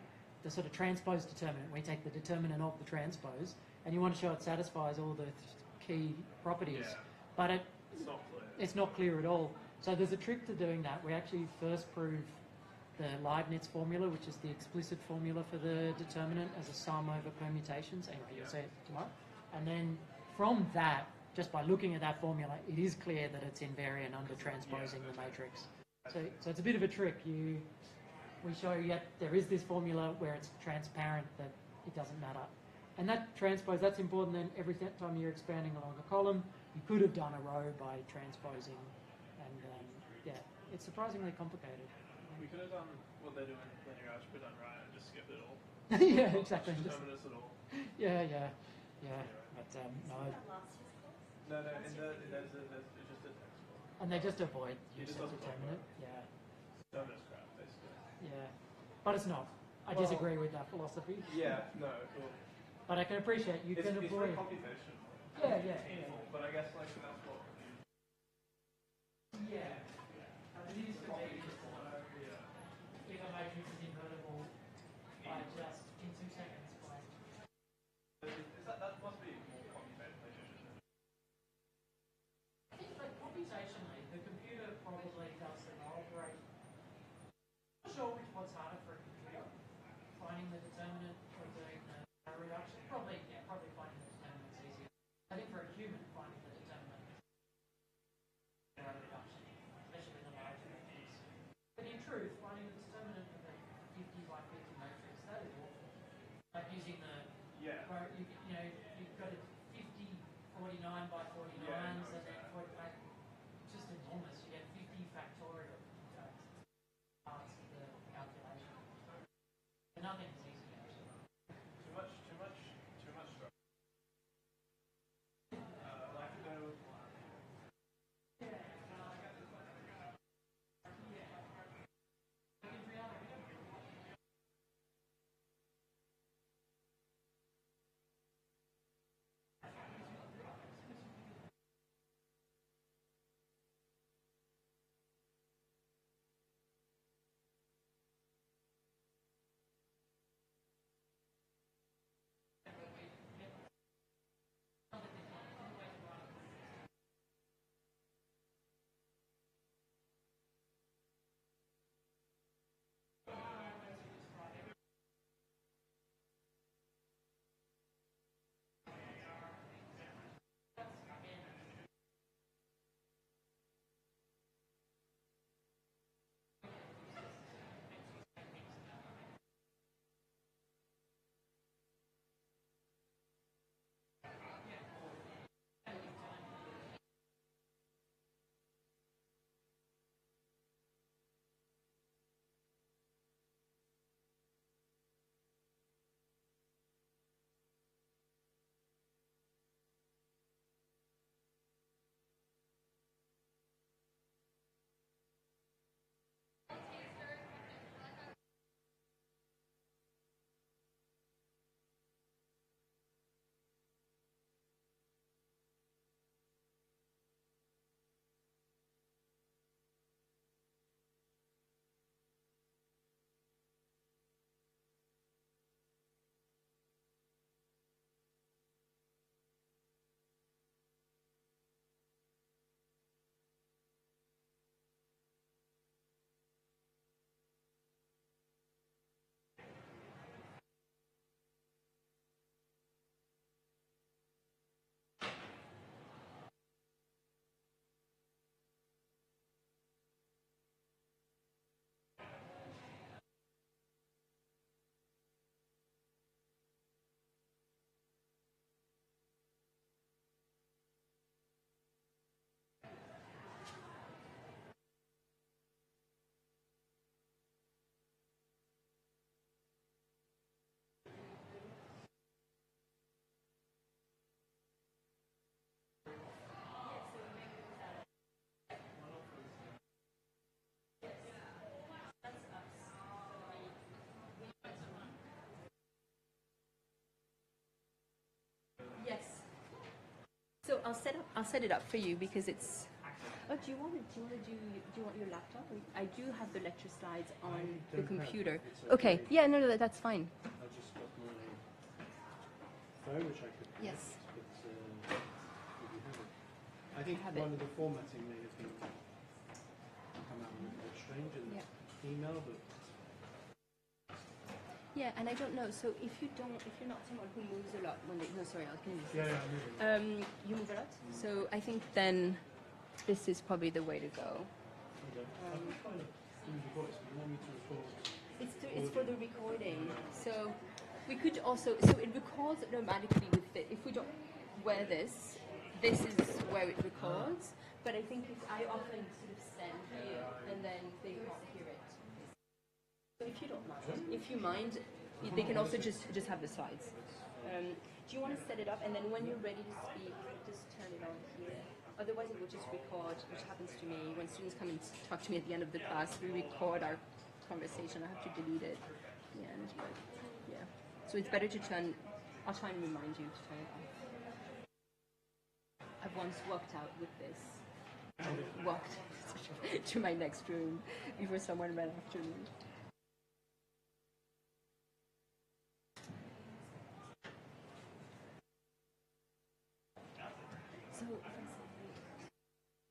the sort of transpose determinant, we take the determinant of the transpose, and you want to show it satisfies all the key properties. Yeah. But it's not clear. it's not clear at all. So there's a trick to doing that. We actually first prove the Leibniz formula, which is the explicit formula for the determinant as a sum over permutations, and you'll see it tomorrow. And then from that, just by looking at that formula, it is clear that it's invariant under transposing the matrix. So it's a bit of a trick. We show yet there is this formula where it's transparent that it doesn't matter. And that transpose, that's important. Then every time you're expanding along a column, you could have done a row by transposing. And yeah, it's surprisingly complicated. We could have done what they're doing in linear algebra done right and just skipped it all. Yeah, exactly. Determinants at all. Yeah. But no. No, it's just a text book. And they just avoid You use just of doesn't determinant. talk Yeah. Determinants crap, basically. Yeah. But it's not. I Well, disagree with that philosophy. Yeah, no, cool. But I can appreciate you can It's avoid. very computational. Yeah. Painful, but I guess like that's what. Yeah. It is for me. If a matrix is invertible by just in 2 seconds. That must be more computationally efficient. I think that computation I'll set it up for you because it's. Oh, do you want your laptop? I do have the lecture slides on the computer. Okay. Yeah. No. That's fine. I just got my phone, which I could. Yes. But if you have it, I think have one it. of the formatting may have been come out a little bit strange in Yeah. the email, but. Yeah, and I don't know. So if you're not someone who moves a lot when no, sorry, I can use this. Yeah, I'm moving. You move a lot, so I think then this is probably the way to go. Okay. I'm trying to do the voice, but you want me to record? It's for the recording. So we could also it records automatically with it. If we don't wear this is where it records. But I think I often sort of send here and then they can't hear it. So if you don't mind, they can also just have the slides. Do you want to set it up and then when you're ready to speak, just turn it on here. Otherwise, it will just record, which happens to me when students come and talk to me at the end of the class. We record our conversation. I have to delete it at the end, but yeah. So it's better to turn. I'll try and remind you to turn it off. I've once walked out with this. Walked to my next room before someone ran after me.